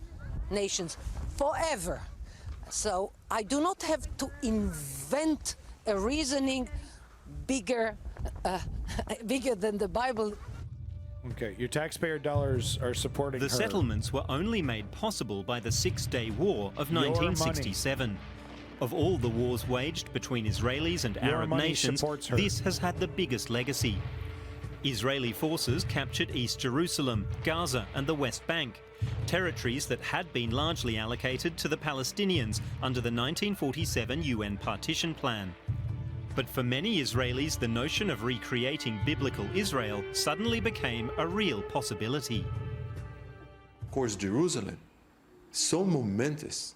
nations forever. So I do not have to invent a reasoning bigger than the Bible. Okay, your taxpayer dollars are supporting The her. settlements were only made possible by the Six-Day War of Your 1967. Of all the wars waged between Israelis and Your Arab money nations, supports her. this has had the biggest legacy. Israeli forces captured East Jerusalem, Gaza and the West Bank, territories that had been largely allocated to the Palestinians under the 1947 UN partition plan. But for many Israelis, the notion of recreating biblical Israel suddenly became a real possibility. Of course, Jerusalem, so momentous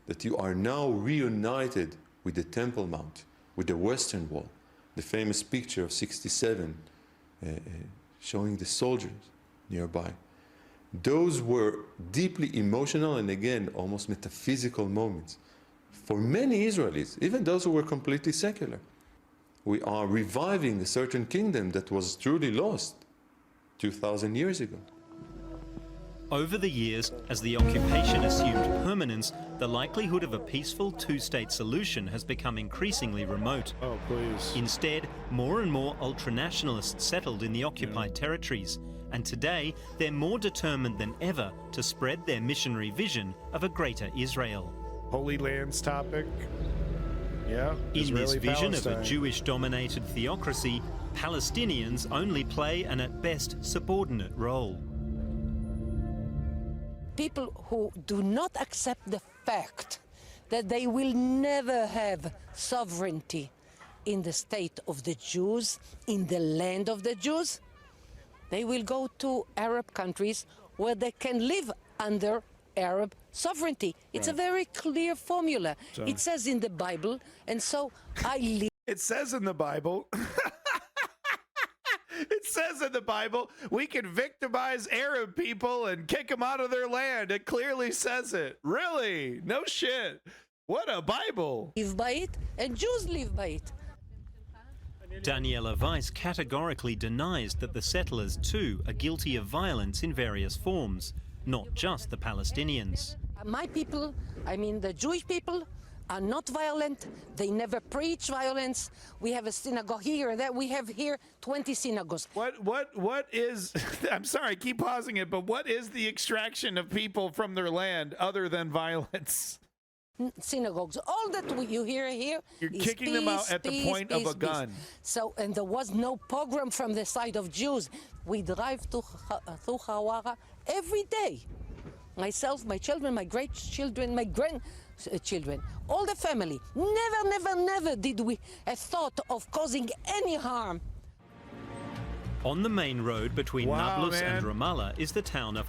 that you are now reunited with the Temple Mount, with the Western Wall, the famous picture of 67 showing the soldiers nearby. Those were deeply emotional and again, almost metaphysical moments for many Israelis, even those who were completely secular. We are reviving a certain kingdom that was truly lost 2,000 years ago. Over the years, as the occupation assumed permanence, the likelihood of a peaceful two-state solution has become increasingly remote. Oh, please. Instead, more and more ultranationalists settled in the occupied territories, and today they're more determined than ever to spread their missionary vision of a greater Israel. Holy Lands topic. Yeah. In this vision of a Palestine. Jewish-dominated theocracy, Palestinians only play an at best subordinate role. People who do not accept the fact that they will never have sovereignty in the state of the Jews, in the land of the Jews, they will go to Arab countries where they can live under Arab sovereignty. It's a very clear formula. So- It says in the Bible, and so I live. It says in the Bible. It says in the Bible, we can victimize Arab people and kick them out of their land. It clearly says it. Really? No shit. What a Bible. Live by it, and Jews live by it. Daniela Weiss categorically denies that the settlers too are guilty of violence in various forms, not just the Palestinians. My people, I mean the Jewish people, are not violent. They never preach violence. We have a synagogue here, that we have here 20 synagogues. What is, I'm sorry, I keep pausing it, but what is the extraction of people from their land other than violence? Synagogues, all that you hear here. You're is kicking them out peace, at the peace, point of peace, a gun. peace. So, and there was no pogrom from the side of Jews. We drive through Hawara every day. Myself, my children, my great children, my grandchildren, all the family. Never did we have thought of causing any harm. On the main road between Wow, Nablus man. and Ramallah is the town of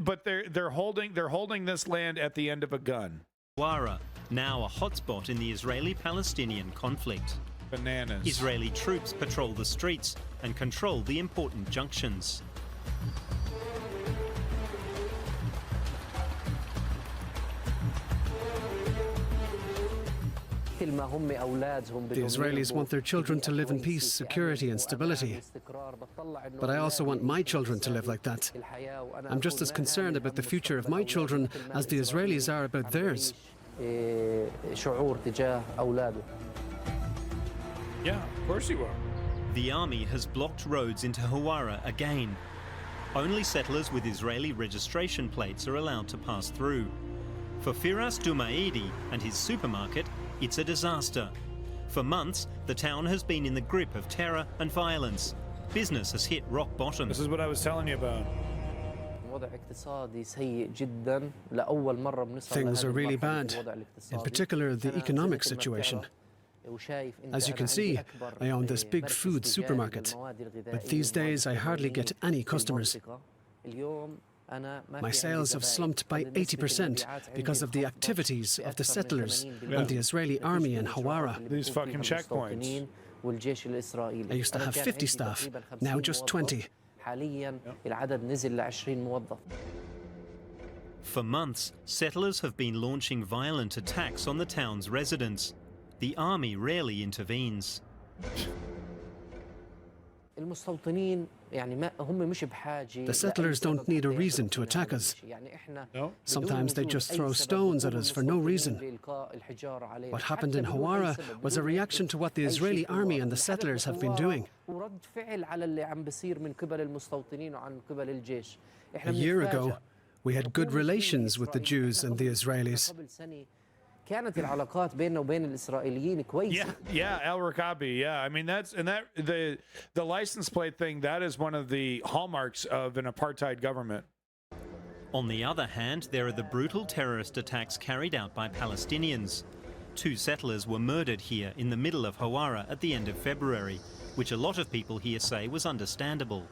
But they're holding this land at the end of a gun. Hawara, now a hotspot in the Israeli-Palestinian conflict. Bananas. Israeli troops patrol the streets and control the important junctions. The Israelis want their children to live in peace, security and stability. But I also want my children to live like that. I'm just as concerned about the future of my children as the Israelis are about theirs. Yeah, of course you are. The army has blocked roads into Hawara again. Only settlers with Israeli registration plates are allowed to pass through. For Firas Dumaidi and his supermarket, it's a disaster. For months, the town has been in the grip of terror and violence. Business has hit rock bottom. This is what I was telling you about. Things are really bad, in particular the economic situation. As you can see, I own this big food supermarket, but these days I hardly get any customers. My sales have slumped by 80% because of the activities of the settlers and the Israeli army in Hawara. These fucking checkpoints. I used to have 50 staff, now just 20. For months, settlers have been launching violent attacks on the town's residents. The army rarely intervenes. The settlers don't need a reason to attack us. Sometimes they just throw stones at us for no reason. What happened in Hawara was a reaction to what the Israeli army and the settlers have been doing. A year ago, we had good relations with the Jews and the Israelis. Yeah, El Rakabi. Yeah, I mean the license plate thing. That is one of the hallmarks of an apartheid government. On the other hand, there are the brutal terrorist attacks carried out by Palestinians. 2 settlers were murdered here in the middle of Hawara at the end of February, which a lot of people here say was understandable.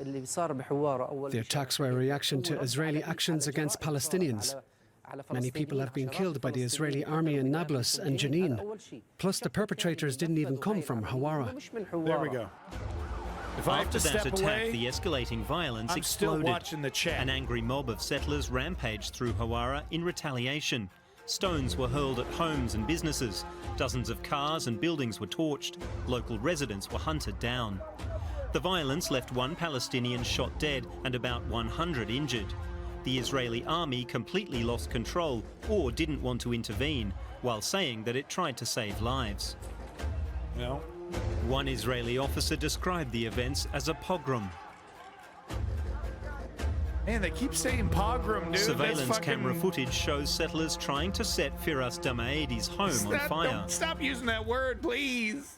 The attacks were a reaction to Israeli actions against Palestinians. Many people have been killed by the Israeli army in Nablus and Jenin. Plus, the perpetrators didn't even come from Hawara. There we go. If I have After to that step attack, away, the escalating violence I'm still exploded. watching the chat. An angry mob of settlers rampaged through Hawara in retaliation. Stones were hurled at homes and businesses. Dozens of cars and buildings were torched. Local residents were hunted down. The violence left 1 Palestinian shot dead and about 100 injured. The Israeli army completely lost control or didn't want to intervene, while saying that it tried to save lives. No. One Israeli officer described the events as a pogrom. Man, they keep saying pogrom, dude. Surveillance camera footage shows settlers trying to set Firas Damaedi's home on fire. Stop using that word, please.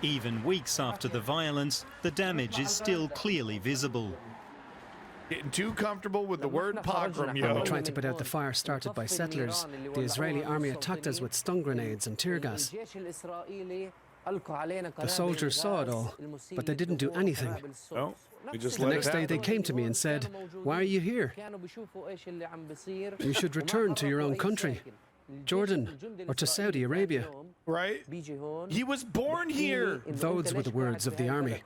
Even weeks after the violence, the damage is still clearly visible. Getting too comfortable with the word pogrom, When yo. we tried to put out the fire started by settlers, the Israeli army attacked us with stun grenades and tear gas. The soldiers saw it all, but they didn't do anything. No, they just The let next it day happen. they came to me and said, "Why are you here? You should return to your own country, Jordan, or to Saudi Arabia." Right? He was born here. Those were the words of the army.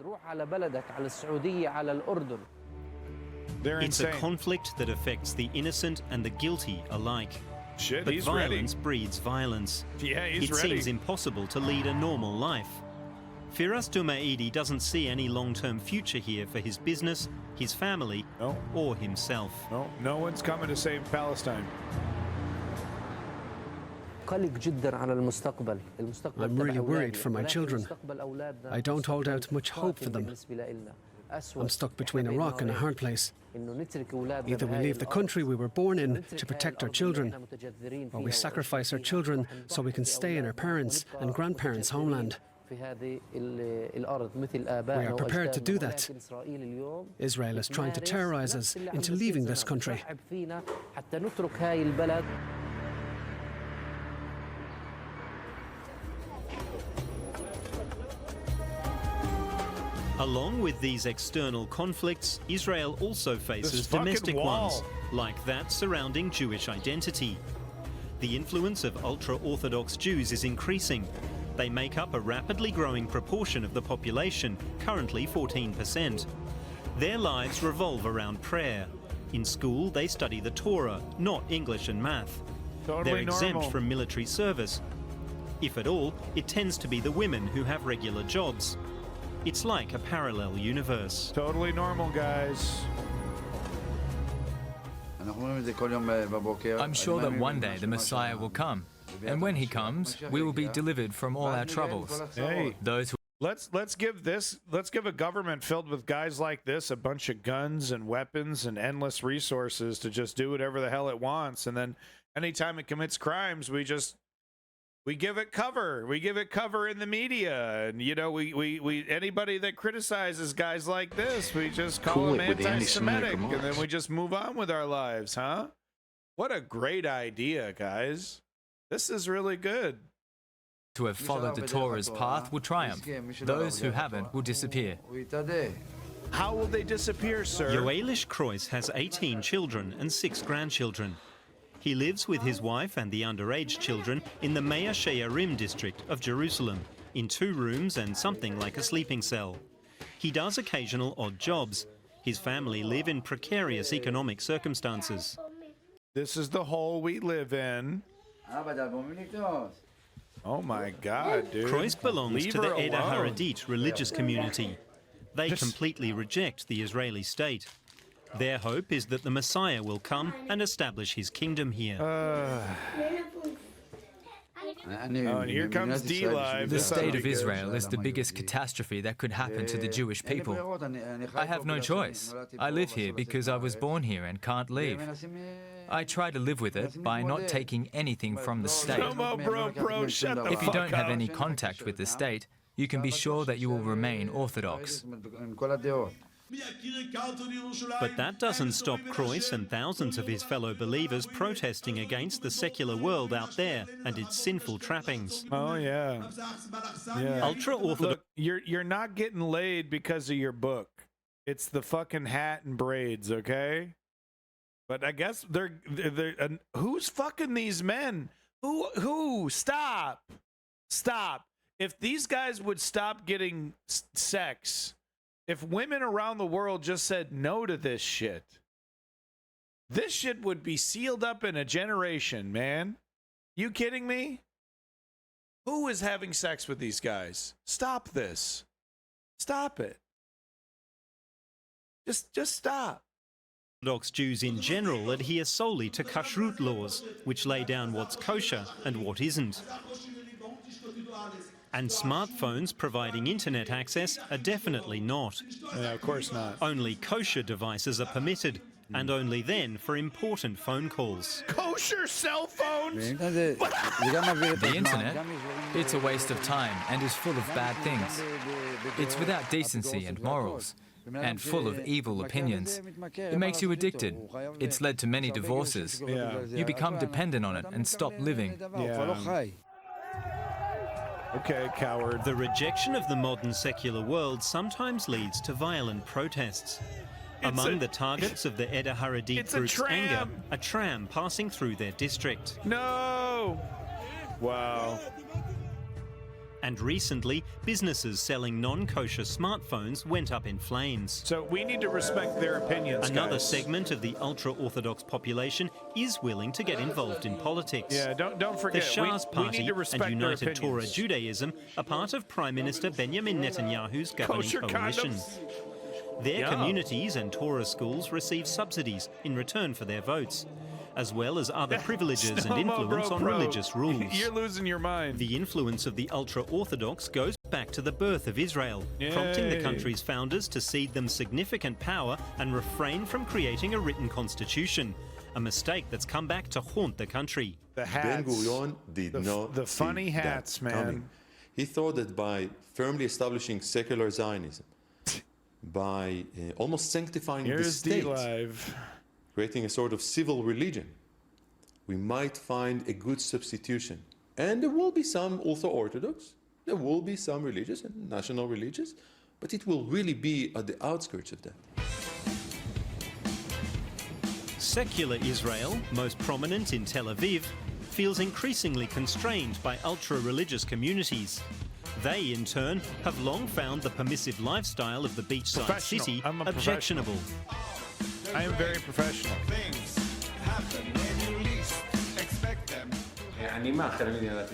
They're It's insane. a conflict that affects the innocent and the guilty alike. Shit, But he's violence ready. breeds violence. Yeah, he's it ready. seems impossible to lead a normal life. Firas Dumaidi doesn't see any long-term future here for his business, his family, or himself. No, no one's coming to save Palestine. I'm really worried for my children. I don't hold out much hope for them. I'm stuck between a rock and a hard place. Either we leave the country we were born in to protect our children, or we sacrifice our children so we can stay in our parents' and grandparents' homeland. We are prepared to do that. Israel is trying to terrorize us into leaving this country. Along with these external conflicts, Israel also faces fucking domestic wall. ones, like that surrounding Jewish identity. The influence of ultra-Orthodox Jews is increasing. They make up a rapidly growing proportion of the population, currently 14%. Their lives revolve around prayer. In school, they study the Torah, not English and math. Totally They're exempt normal. from military service. If at all, it tends to be the women who have regular jobs. It's like a parallel universe. Totally normal, guys. I'm sure that one day the Messiah will come, and when he comes, we will be delivered from all our troubles. Hey, Those who let's give a government filled with guys like this a bunch of guns and weapons and endless resources to just do whatever the hell it wants, and then anytime it commits crimes, we give it cover. We give it cover in the media, and we anybody that criticizes guys like this, we just call Cool them it with the anti-Semitic, anti-Semitic and then remarks. we just move on with our lives, huh? What a great idea, guys! This is really good. who have followed the Torah's path will triumph. Those who haven't will disappear. How will they disappear, sir? Yoelish Kreuz has 18 children and 6 grandchildren. He lives with his wife and the underage children in the Mea Shearim district of Jerusalem, in 2 rooms and something like a sleeping cell. He does occasional odd jobs. His family live in precarious economic circumstances. This is the hole we live in. Oh my God, dude. Krois belongs Leave to the her Eda alone. Haradit religious community. They completely reject the Israeli state. Their hope is that the Messiah will come and establish his kingdom here. And here comes D-Live. The state of Israel is the biggest catastrophe that could happen to the Jewish people. I have no choice. I live here because I was born here and can't leave. I try to live with it by not taking anything from the state. Come on, bro, shut the If you fuck don't have up. any contact with the state, you can be sure that you will remain Orthodox. But that doesn't stop Krois and thousands of his fellow believers protesting against the secular world out there and its sinful trappings. Oh yeah. Ultra-Orthodox. Look, you're not getting laid because of your book. It's the fucking hat and braids, okay? But I guess they're who's fucking these men? Who? Stop. If these guys would stop getting sex, if women around the world just said no to this shit would be sealed up in a generation, man. You kidding me? Who is having sex with these guys? Stop this. Stop it. Just stop. Orthodox Jews in general adhere solely to kashrut laws, which lay down what's kosher and what isn't. And smartphones providing internet access are definitely not. Yeah, of course not. Only kosher devices are permitted, and only then for important phone calls. Kosher cell phones? The internet, it's a waste of time and is full of bad things. It's without decency and morals, and full of evil opinions. It makes you addicted. It's led to many divorces. You become dependent on it and stop living. Okay, coward. The rejection of the modern secular world sometimes leads to violent protests. Among the targets of the Eda Haradit group's anger, a tram passing through their district. No! Wow. And recently, businesses selling non-kosher smartphones went up in flames. So we need to respect their opinions, Another guys. segment of the ultra-Orthodox population is willing to get involved in politics. Yeah, don't forget. The Shah's we Party need to respect and their United Torah opinions. Judaism are part of Prime Minister Benjamin Netanyahu's governing Kosher coalition. condoms. Their Yeah. communities and Torah schools receive subsidies in return for their votes, as well as other privileges and influence on religious rules. You're losing your mind. The influence of the ultra-Orthodox goes back to the birth of Israel, prompting the Yay. country's founders to cede them significant power and refrain from creating a written constitution, a mistake that's come back to haunt the country. The hats. Ben-Gurion did not the see funny that hats, man. coming. He thought that by firmly establishing secular Zionism, by almost sanctifying the Here's state, D-Live. creating a sort of civil religion, we might find a good substitution. And there will be some ultra-Orthodox, there will be some religious and national religious, but it will really be at the outskirts of that. Secular Israel, most prominent in Tel Aviv, feels increasingly constrained by ultra-religious communities. They, in turn, have long found the permissive lifestyle of the beachside Professional. city I'm a objectionable. I am very professional.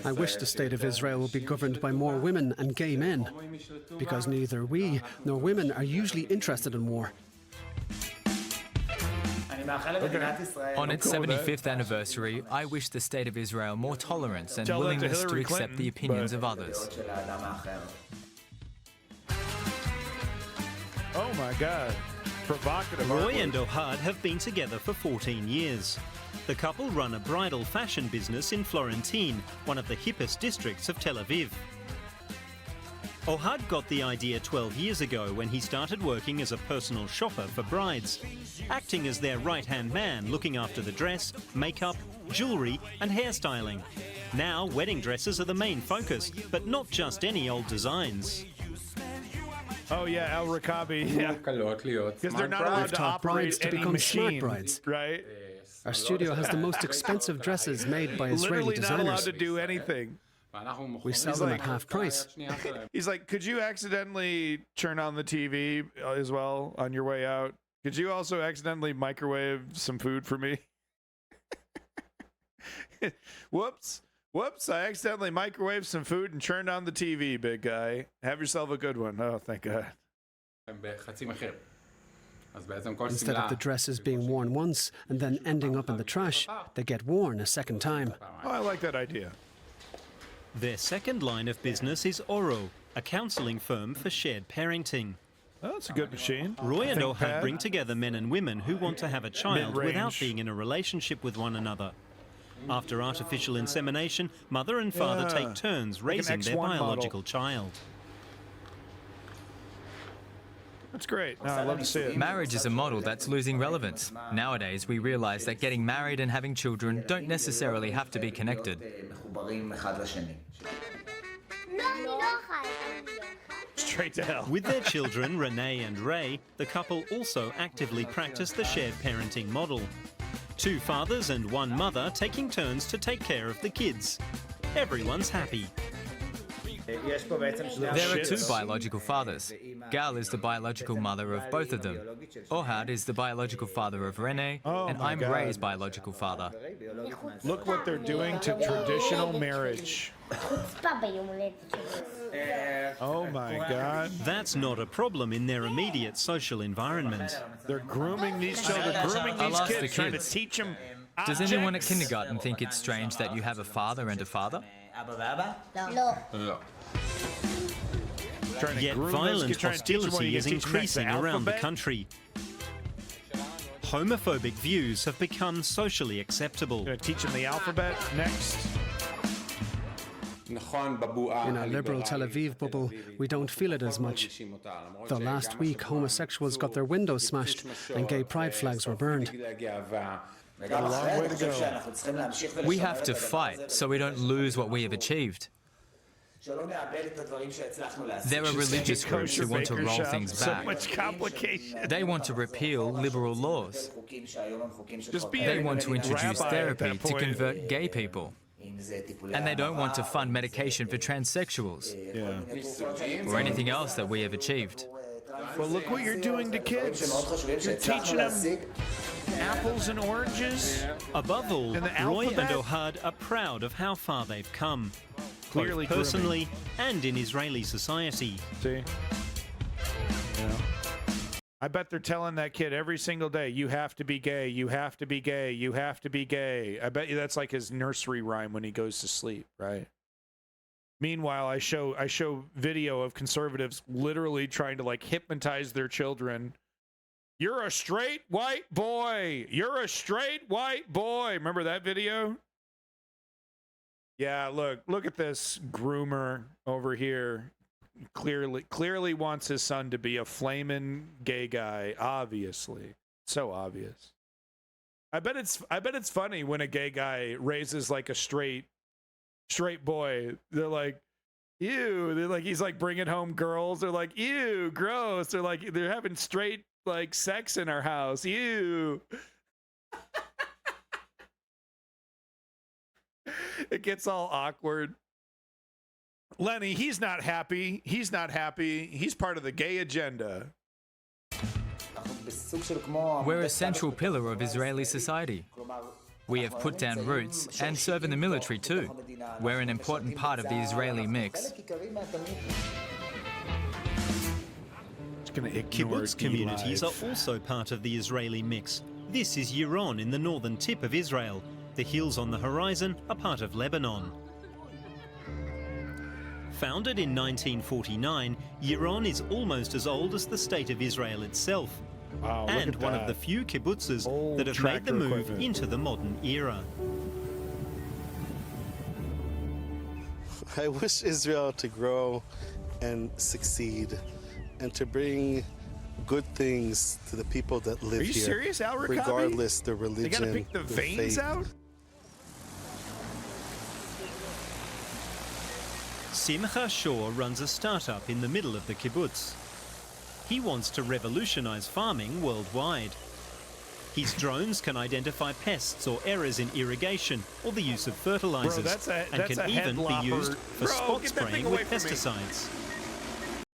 I wish the state of Israel would be governed by more women and gay men, because neither we nor women are usually interested in war. On its 75th anniversary, I wish the state of Israel more tolerance and Tell that to willingness to Hillary accept Clinton, the opinions but- of others. Oh my God. Provocative. Roy artwork. and Ohad have been together for 14 years. The couple run a bridal fashion business in Florentine, one of the hippest districts of Tel Aviv. Ohad got the idea 12 years ago when he started working as a personal shopper for brides, acting as their right-hand man, looking after the dress, makeup, jewellery and hairstyling. Now, wedding dresses are the main focus, but not just any old designs. Oh yeah, Al Rakabi. Yeah. Because they're not allowed We've to taught operate brides to any become smart machine, brides. right? Our studio has the most expensive dresses made by Israeli Literally not allowed designers. to do anything. We sell them at half price. He's like, could you accidentally turn on the TV as well on your way out? Could you also accidentally microwave some food for me? Whoops. Whoops, I accidentally microwaved some food and turned on the TV, big guy. Have yourself a good one. Oh, thank God. Instead of the dresses being worn once and then ending up in the trash, they get worn a second time. Oh, I like that idea. Their second line of business is Oro, a counselling firm for shared parenting. Oh, that's a good machine. Roy and ThinkPad. Ohad bring together men and women who want to have a child Mid-range. without being in a relationship with one another. After artificial insemination, mother and father take turns Like an raising their X1 biological model. child. That's great. No, I love to see it. Marriage is a model that's losing relevance. Nowadays, we realize that getting married and having children don't necessarily have to be connected. Straight to hell. With their children, Renee and Ray, the couple also actively practice the shared parenting model. 2 fathers and 1 mother taking turns to take care of the kids. Everyone's happy. There are 2 biological fathers. Gal is the biological mother of both of them. Ohad is the biological father of Renee, and my I'm God. Ray's biological father. Look what they're doing to traditional marriage. Oh my God. That's not a problem in their immediate social environment. They're grooming these children, grooming I'll these ask the kids, trying to kids. teach them. Does anyone at kindergarten think it's strange that you have a father and a father? Yet violent hostility is increasing around the country. Homophobic views have become socially acceptable. Gonna teach them the alphabet next. In our liberal Tel Aviv bubble, we don't feel it as much. Though last week, homosexuals got their windows smashed and gay pride flags were burned. Got a long way to go. We have to fight so we don't lose what we have achieved. There are religious groups who want to roll things back. So much complication. They want to repeal liberal laws. Just be They a want to introduce rabbi at therapy that to point. convert gay people. And they don't want to fund medication for transsexuals. Or anything else that we have achieved. Well, look what you're doing to kids. You're teaching them apples and oranges. Above all, And the Roy and alphabet? Ohad are proud of how far they've come, Clearly both personally and in Israeli society. See? Yeah. I bet they're telling that kid every single day, you have to be gay, you have to be gay, you have to be gay. I bet you that's like his nursery rhyme when he goes to sleep, right? Meanwhile, I show video of conservatives literally trying to like hypnotize their children. You're a straight white boy. You're a straight white boy. Remember that video? Yeah, look at this groomer over here. Clearly wants his son to be a flaming gay guy, obviously. So obvious. I bet it's funny when a gay guy raises like a straight boy. They're like, ew. They're like, he's like bringing home girls. They're like, ew, gross. They're like, they're having straight like sex in our house. Ew. It gets all awkward. Lenny, he's not happy. He's not happy. He's part of the gay agenda. We're a central pillar of Israeli society. We have put down roots and serve in the military too. We're an important part of the Israeli mix. Kibbutz communities are also part of the Israeli mix. This is Yaron in the northern tip of Israel. The hills on the horizon are part of Lebanon. Founded in 1949, Yaron is almost as old as the state of Israel itself. Wow, look And at one that. of the few kibbutzes Old that have made the tractor move equipment. into the modern era. I wish Israel to grow and succeed and to bring good things to the people that live Are you here. serious, Al Rakabi? Regardless their They religion, gotta pick the their veins faith. out? Simcha Shor runs a startup in the middle of the kibbutz. He wants to revolutionize farming worldwide. His drones can identify pests or errors in irrigation or the use of fertilizers, that's a and can even be headlopper. used for Bro, spot get that thing spraying away with from me. pesticides.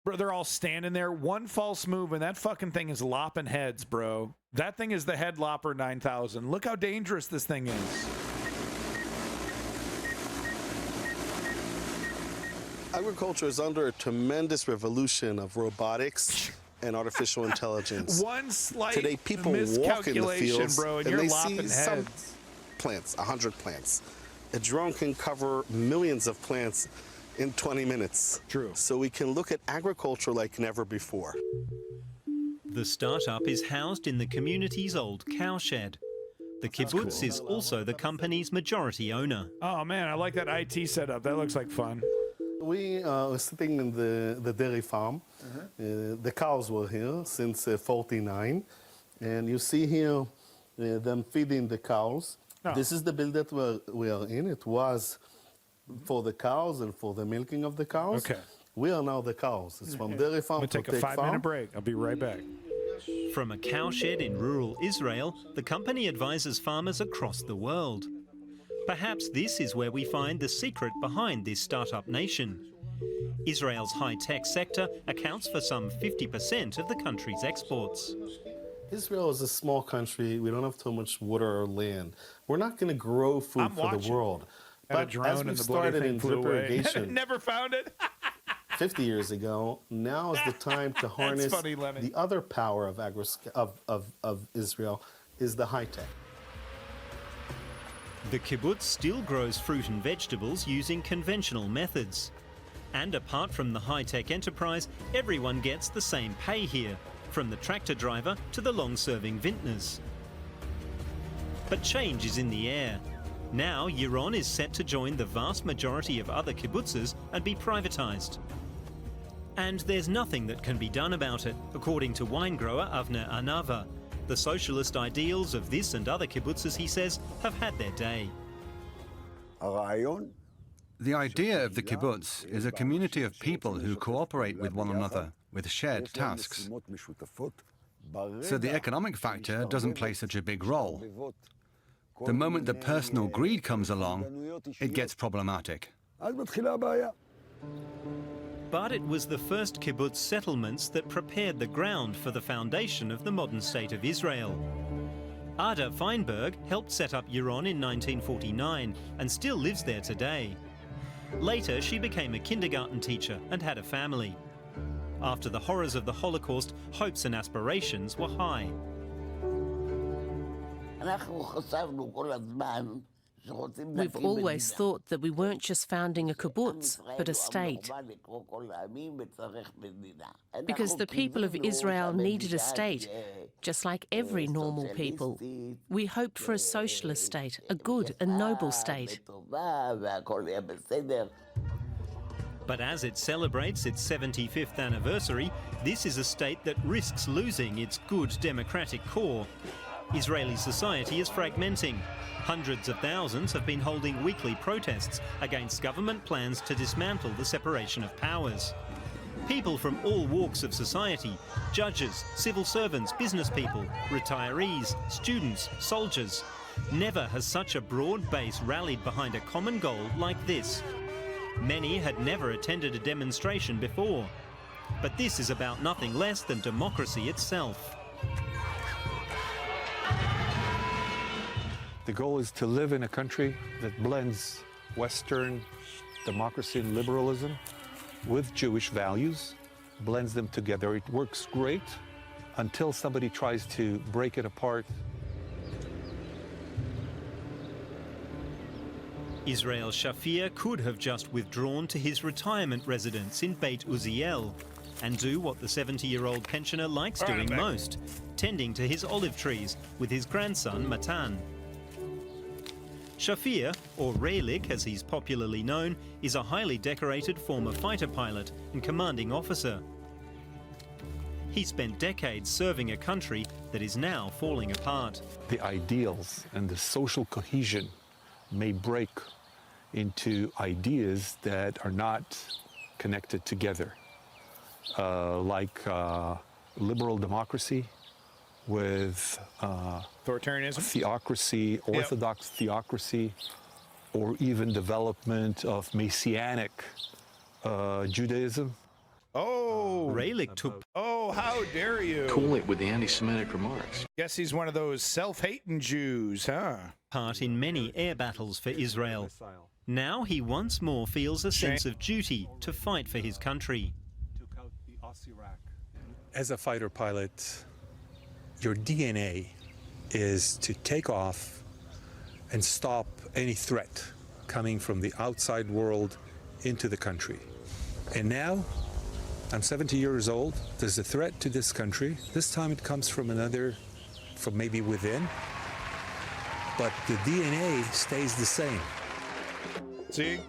Bro, they're all standing there. One false move and that fucking thing is lopping heads, bro. That thing is the head lopper 9000. Look how dangerous this thing is. Agriculture is under a tremendous revolution of robotics and artificial intelligence. One slight Today, people walk in the fields, bro, and and you're they lopping see some heads. plants, 100 plants. A drone can cover millions of plants in 20 minutes. True. So we can look at agriculture like never before. The startup is housed in the community's old cowshed. The kibbutz is also the company's majority owner. Oh man, I like that IT setup. That looks like fun. We are sitting in the dairy farm. The cows were here since 49. And you see here them feeding the cows. Oh. This is the build that we are in. It was for the cows and for the milking of the cows. Okay. We are now the cows. It's from dairy farm I'm to gonna take a 5-minute break. I'll be right back. From a cowshed in rural Israel, the company advises farmers across the world. Perhaps this is where we find the secret behind this startup nation. Israel's high-tech sector accounts for some 50% of the country's exports. Israel is a small country. We don't have too much water or land. We're not going to grow food for the world. But as we started in drip irrigation, Never found it. 50 years ago, now is the time to harness funny, Lemmy. the other power of Israel is the high tech. The kibbutz still grows fruit and vegetables using conventional methods. And apart from the high-tech enterprise, everyone gets the same pay here, from the tractor driver to the long-serving vintners. But change is in the air. Now, Yaron is set to join the vast majority of other kibbutzes and be privatized. And there's nothing that can be done about it, according to wine grower Avner Anava. The socialist ideals of this and other kibbutzes, he says, have had their day. The idea of the kibbutz is a community of people who cooperate with one another with shared tasks. So the economic factor doesn't play such a big role. The moment that personal greed comes along, it gets problematic. But it was the first kibbutz settlements that prepared the ground for the foundation of the modern state of Israel. Ada Feinberg helped set up Yaron in 1949 and still lives there today. Later, she became a kindergarten teacher and had a family. After the horrors of the Holocaust, hopes and aspirations were high. We've always thought that we weren't just founding a kibbutz, but a state. Because the people of Israel needed a state, just like every normal people. We hoped for a socialist state, a good and noble state. But as it celebrates its 75th anniversary, this is a state that risks losing its good democratic core. Israeli society is fragmenting. Hundreds of thousands have been holding weekly protests against government plans to dismantle the separation of powers. People from all walks of society, judges, civil servants, business people, retirees, students, soldiers. Never has such a broad base rallied behind a common goal like this. Many had never attended a demonstration before. But this is about nothing less than democracy itself. The goal is to live in a country that blends Western democracy and liberalism with Jewish values, blends them together. It works great until somebody tries to break it apart. Israel Shafir could have just withdrawn to his retirement residence in Beit Uziel and do what the 70-year-old pensioner likes doing most, tending to his olive trees with his grandson Matan. Shafir, or Reilik as he's popularly known, is a highly decorated former fighter pilot and commanding officer. He spent decades serving a country that is now falling apart. The ideals and the social cohesion may break into ideas that are not connected together, like liberal democracy with authoritarianism, theocracy, orthodox theocracy, or even development of Messianic Judaism. Oh, Reilik took. Oh, how dare you! Cool it with the anti-Semitic remarks. Guess he's one of those self-hating Jews, huh? Part in many air battles for Israel. Now he once more feels a sense of duty to fight for his country. As a fighter pilot, your DNA is to take off and stop any threat coming from the outside world into the country. And now, I'm 70 years old. There's a threat to this country. This time it comes from maybe within, but the DNA stays the same. See,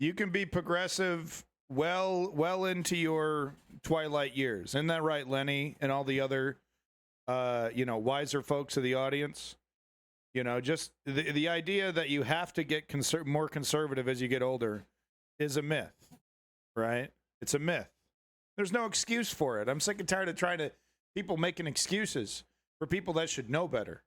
you can be progressive well into your twilight years. Isn't that right, Lenny, and all the other, wiser folks of the audience? Just the idea that you have to get more conservative as you get older is a myth, right? It's a myth. There's no excuse for it. I'm sick and tired of people making excuses for people that should know better.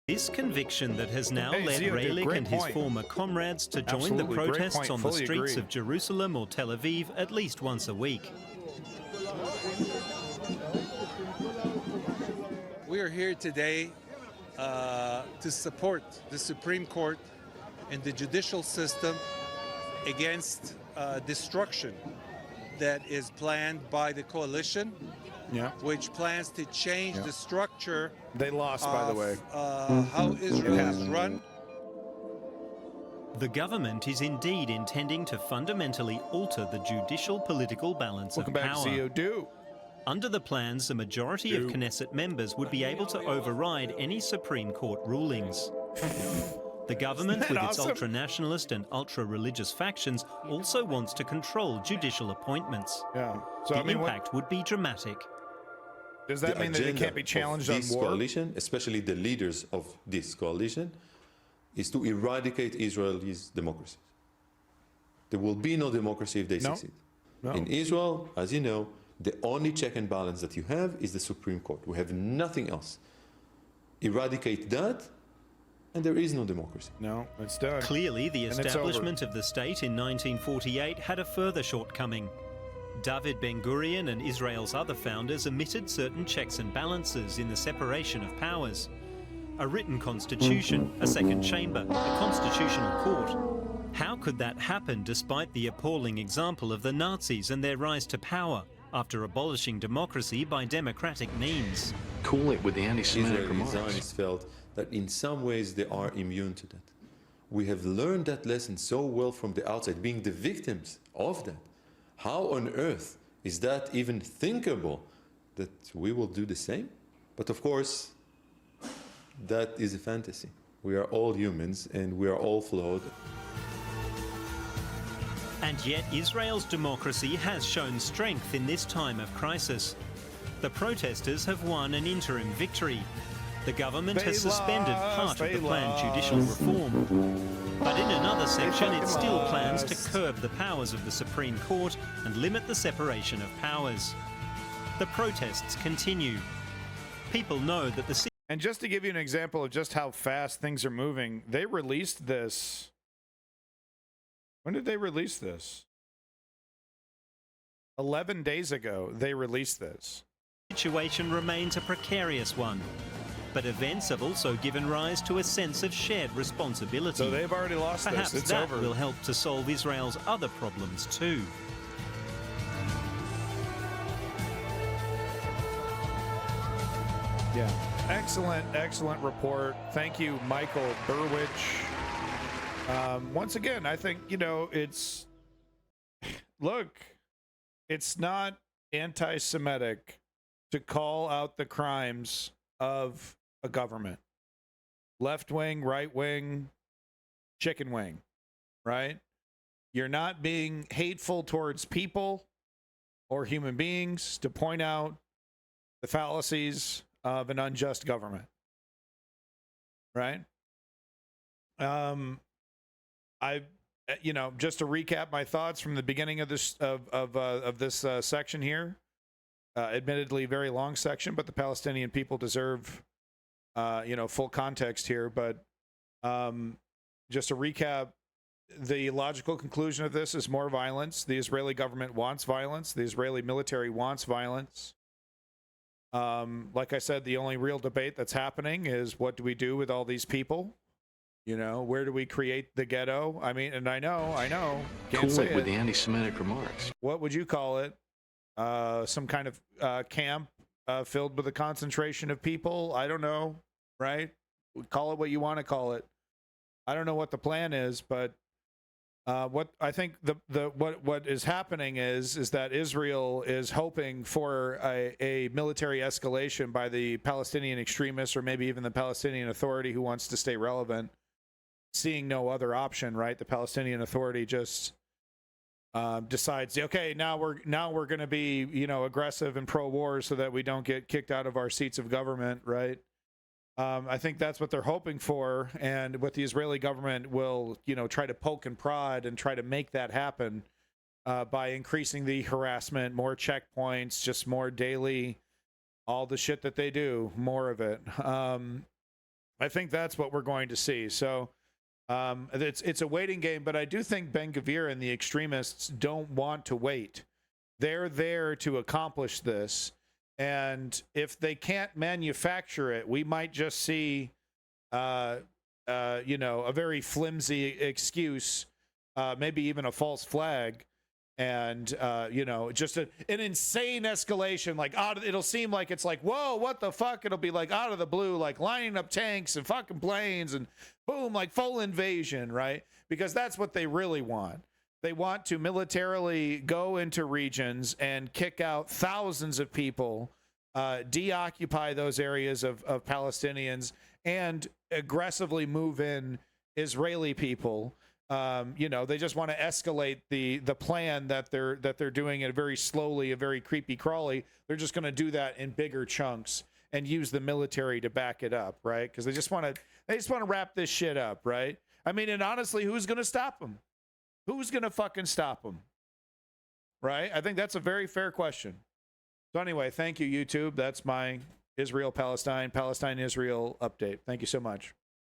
This conviction that has now led Raylik and his former comrades to join the protests on the streets of Jerusalem or Tel Aviv at least once a week. We are here today to support the Supreme Court and the judicial system against destruction that is planned by the coalition, which plans to change the structure. They lost, by the way. How Israel is run. The government is indeed intending to fundamentally alter the judicial political balance of power. Welcome back, CO2. Under the plans, a majority of Knesset members would be able to override any Supreme Court rulings. The government, with its ultra-nationalist and ultra-religious factions, also wants to control judicial appointments. Yeah. So, the impact would be dramatic. Does that mean that it can't be challenged on war? Coalition, especially the leaders of this coalition, is to eradicate Israel's democracy. There will be no democracy if they succeed. No. In Israel, as you know, the only check and balance that you have is the Supreme Court. We have nothing else. Eradicate that, and there is no democracy. No, it's done. Clearly, the establishment of the state in 1948 had a further shortcoming. David Ben-Gurion and Israel's other founders omitted certain checks and balances in the separation of powers. A written constitution, a second chamber, a constitutional court. How could that happen despite the appalling example of the Nazis and their rise to power after abolishing democracy by democratic means? Cool it with the anti-Semitic remarks. Zionists felt that in some ways they are immune to that. We have learned that lesson so well from the outside, being the victims of that. How on earth is that even thinkable that we will do the same? But of course, that is a fantasy. We are all humans and we are all flawed. And yet Israel's democracy has shown strength in this time of crisis. The protesters have won an interim victory. The government has suspended part of the planned judicial reform. But in another section, it still plans to curb the powers of the Supreme Court and limit the separation of powers. The protests continue. People know that the... And just to give you an example of just how fast things are moving, they released this. When did they release this? 11 days ago, they released this. The situation remains a precarious one. But events have also given rise to a sense of shared responsibility. So they've already lost Perhaps this. It's that over. will help to solve Israel's other problems too. Yeah. Excellent report. Thank you, Michael Burwich. Once again, I think, it's... Look, it's not anti-Semitic to call out the crimes of a government. Left wing, right wing, chicken wing, right? You're not being hateful towards people or human beings to point out the fallacies of an unjust government, right? Just to recap my thoughts from the beginning of this this section here. Admittedly, very long section, but the Palestinian people deserve, full context here. But just to recap, the logical conclusion of this is more violence. The Israeli government wants violence. The Israeli military wants violence. Like I said, the only real debate that's happening is what do we do with all these people? You know, where do we create the ghetto? I mean, and I know, can't Cool say it with it. the anti-Semitic remarks. What would you call it? Some kind of camp filled with a concentration of people? I don't know, right? Call it what you want to call it. I don't know what the plan is, but what I think what is happening is that Israel is hoping for a military escalation by the Palestinian extremists, or maybe even the Palestinian Authority, who wants to stay relevant, seeing no other option, right? The Palestinian Authority just decides, okay, now we're going to be, you know, aggressive and pro-war so that we don't get kicked out of our seats of government, right? I think that's what they're hoping for, and what the Israeli government will, you know, try to poke and prod and try to make that happen by increasing the harassment, more checkpoints, just more daily, all the shit that they do, more of it. I think that's what we're going to see. So it's a waiting game, but I do think Ben-Gvir and the extremists don't want to wait. They're there to accomplish this. And if they can't manufacture it, we might just see, you know, a very flimsy excuse, maybe even a false flag, and, you know, just an insane escalation. Like, it'll seem like it's like, whoa, what the fuck? It'll be like out of the blue, like lining up tanks and fucking planes and boom, like full invasion, right? Because that's what they really want. They want to militarily go into regions and kick out thousands of people, deoccupy those areas of Palestinians, and aggressively move in Israeli people. You know, they just want to escalate the plan that they're doing it very slowly, a very creepy crawly. They're just going to do that in bigger chunks and use the military to back it up, right? Because they just want to wrap this shit up, right? I mean, and honestly, who's going to stop them? Who's going to fucking stop them? Right? I think that's a very fair question. So anyway, thank you, YouTube. That's my Israel-Palestine, Palestine-Israel update. Thank you so much.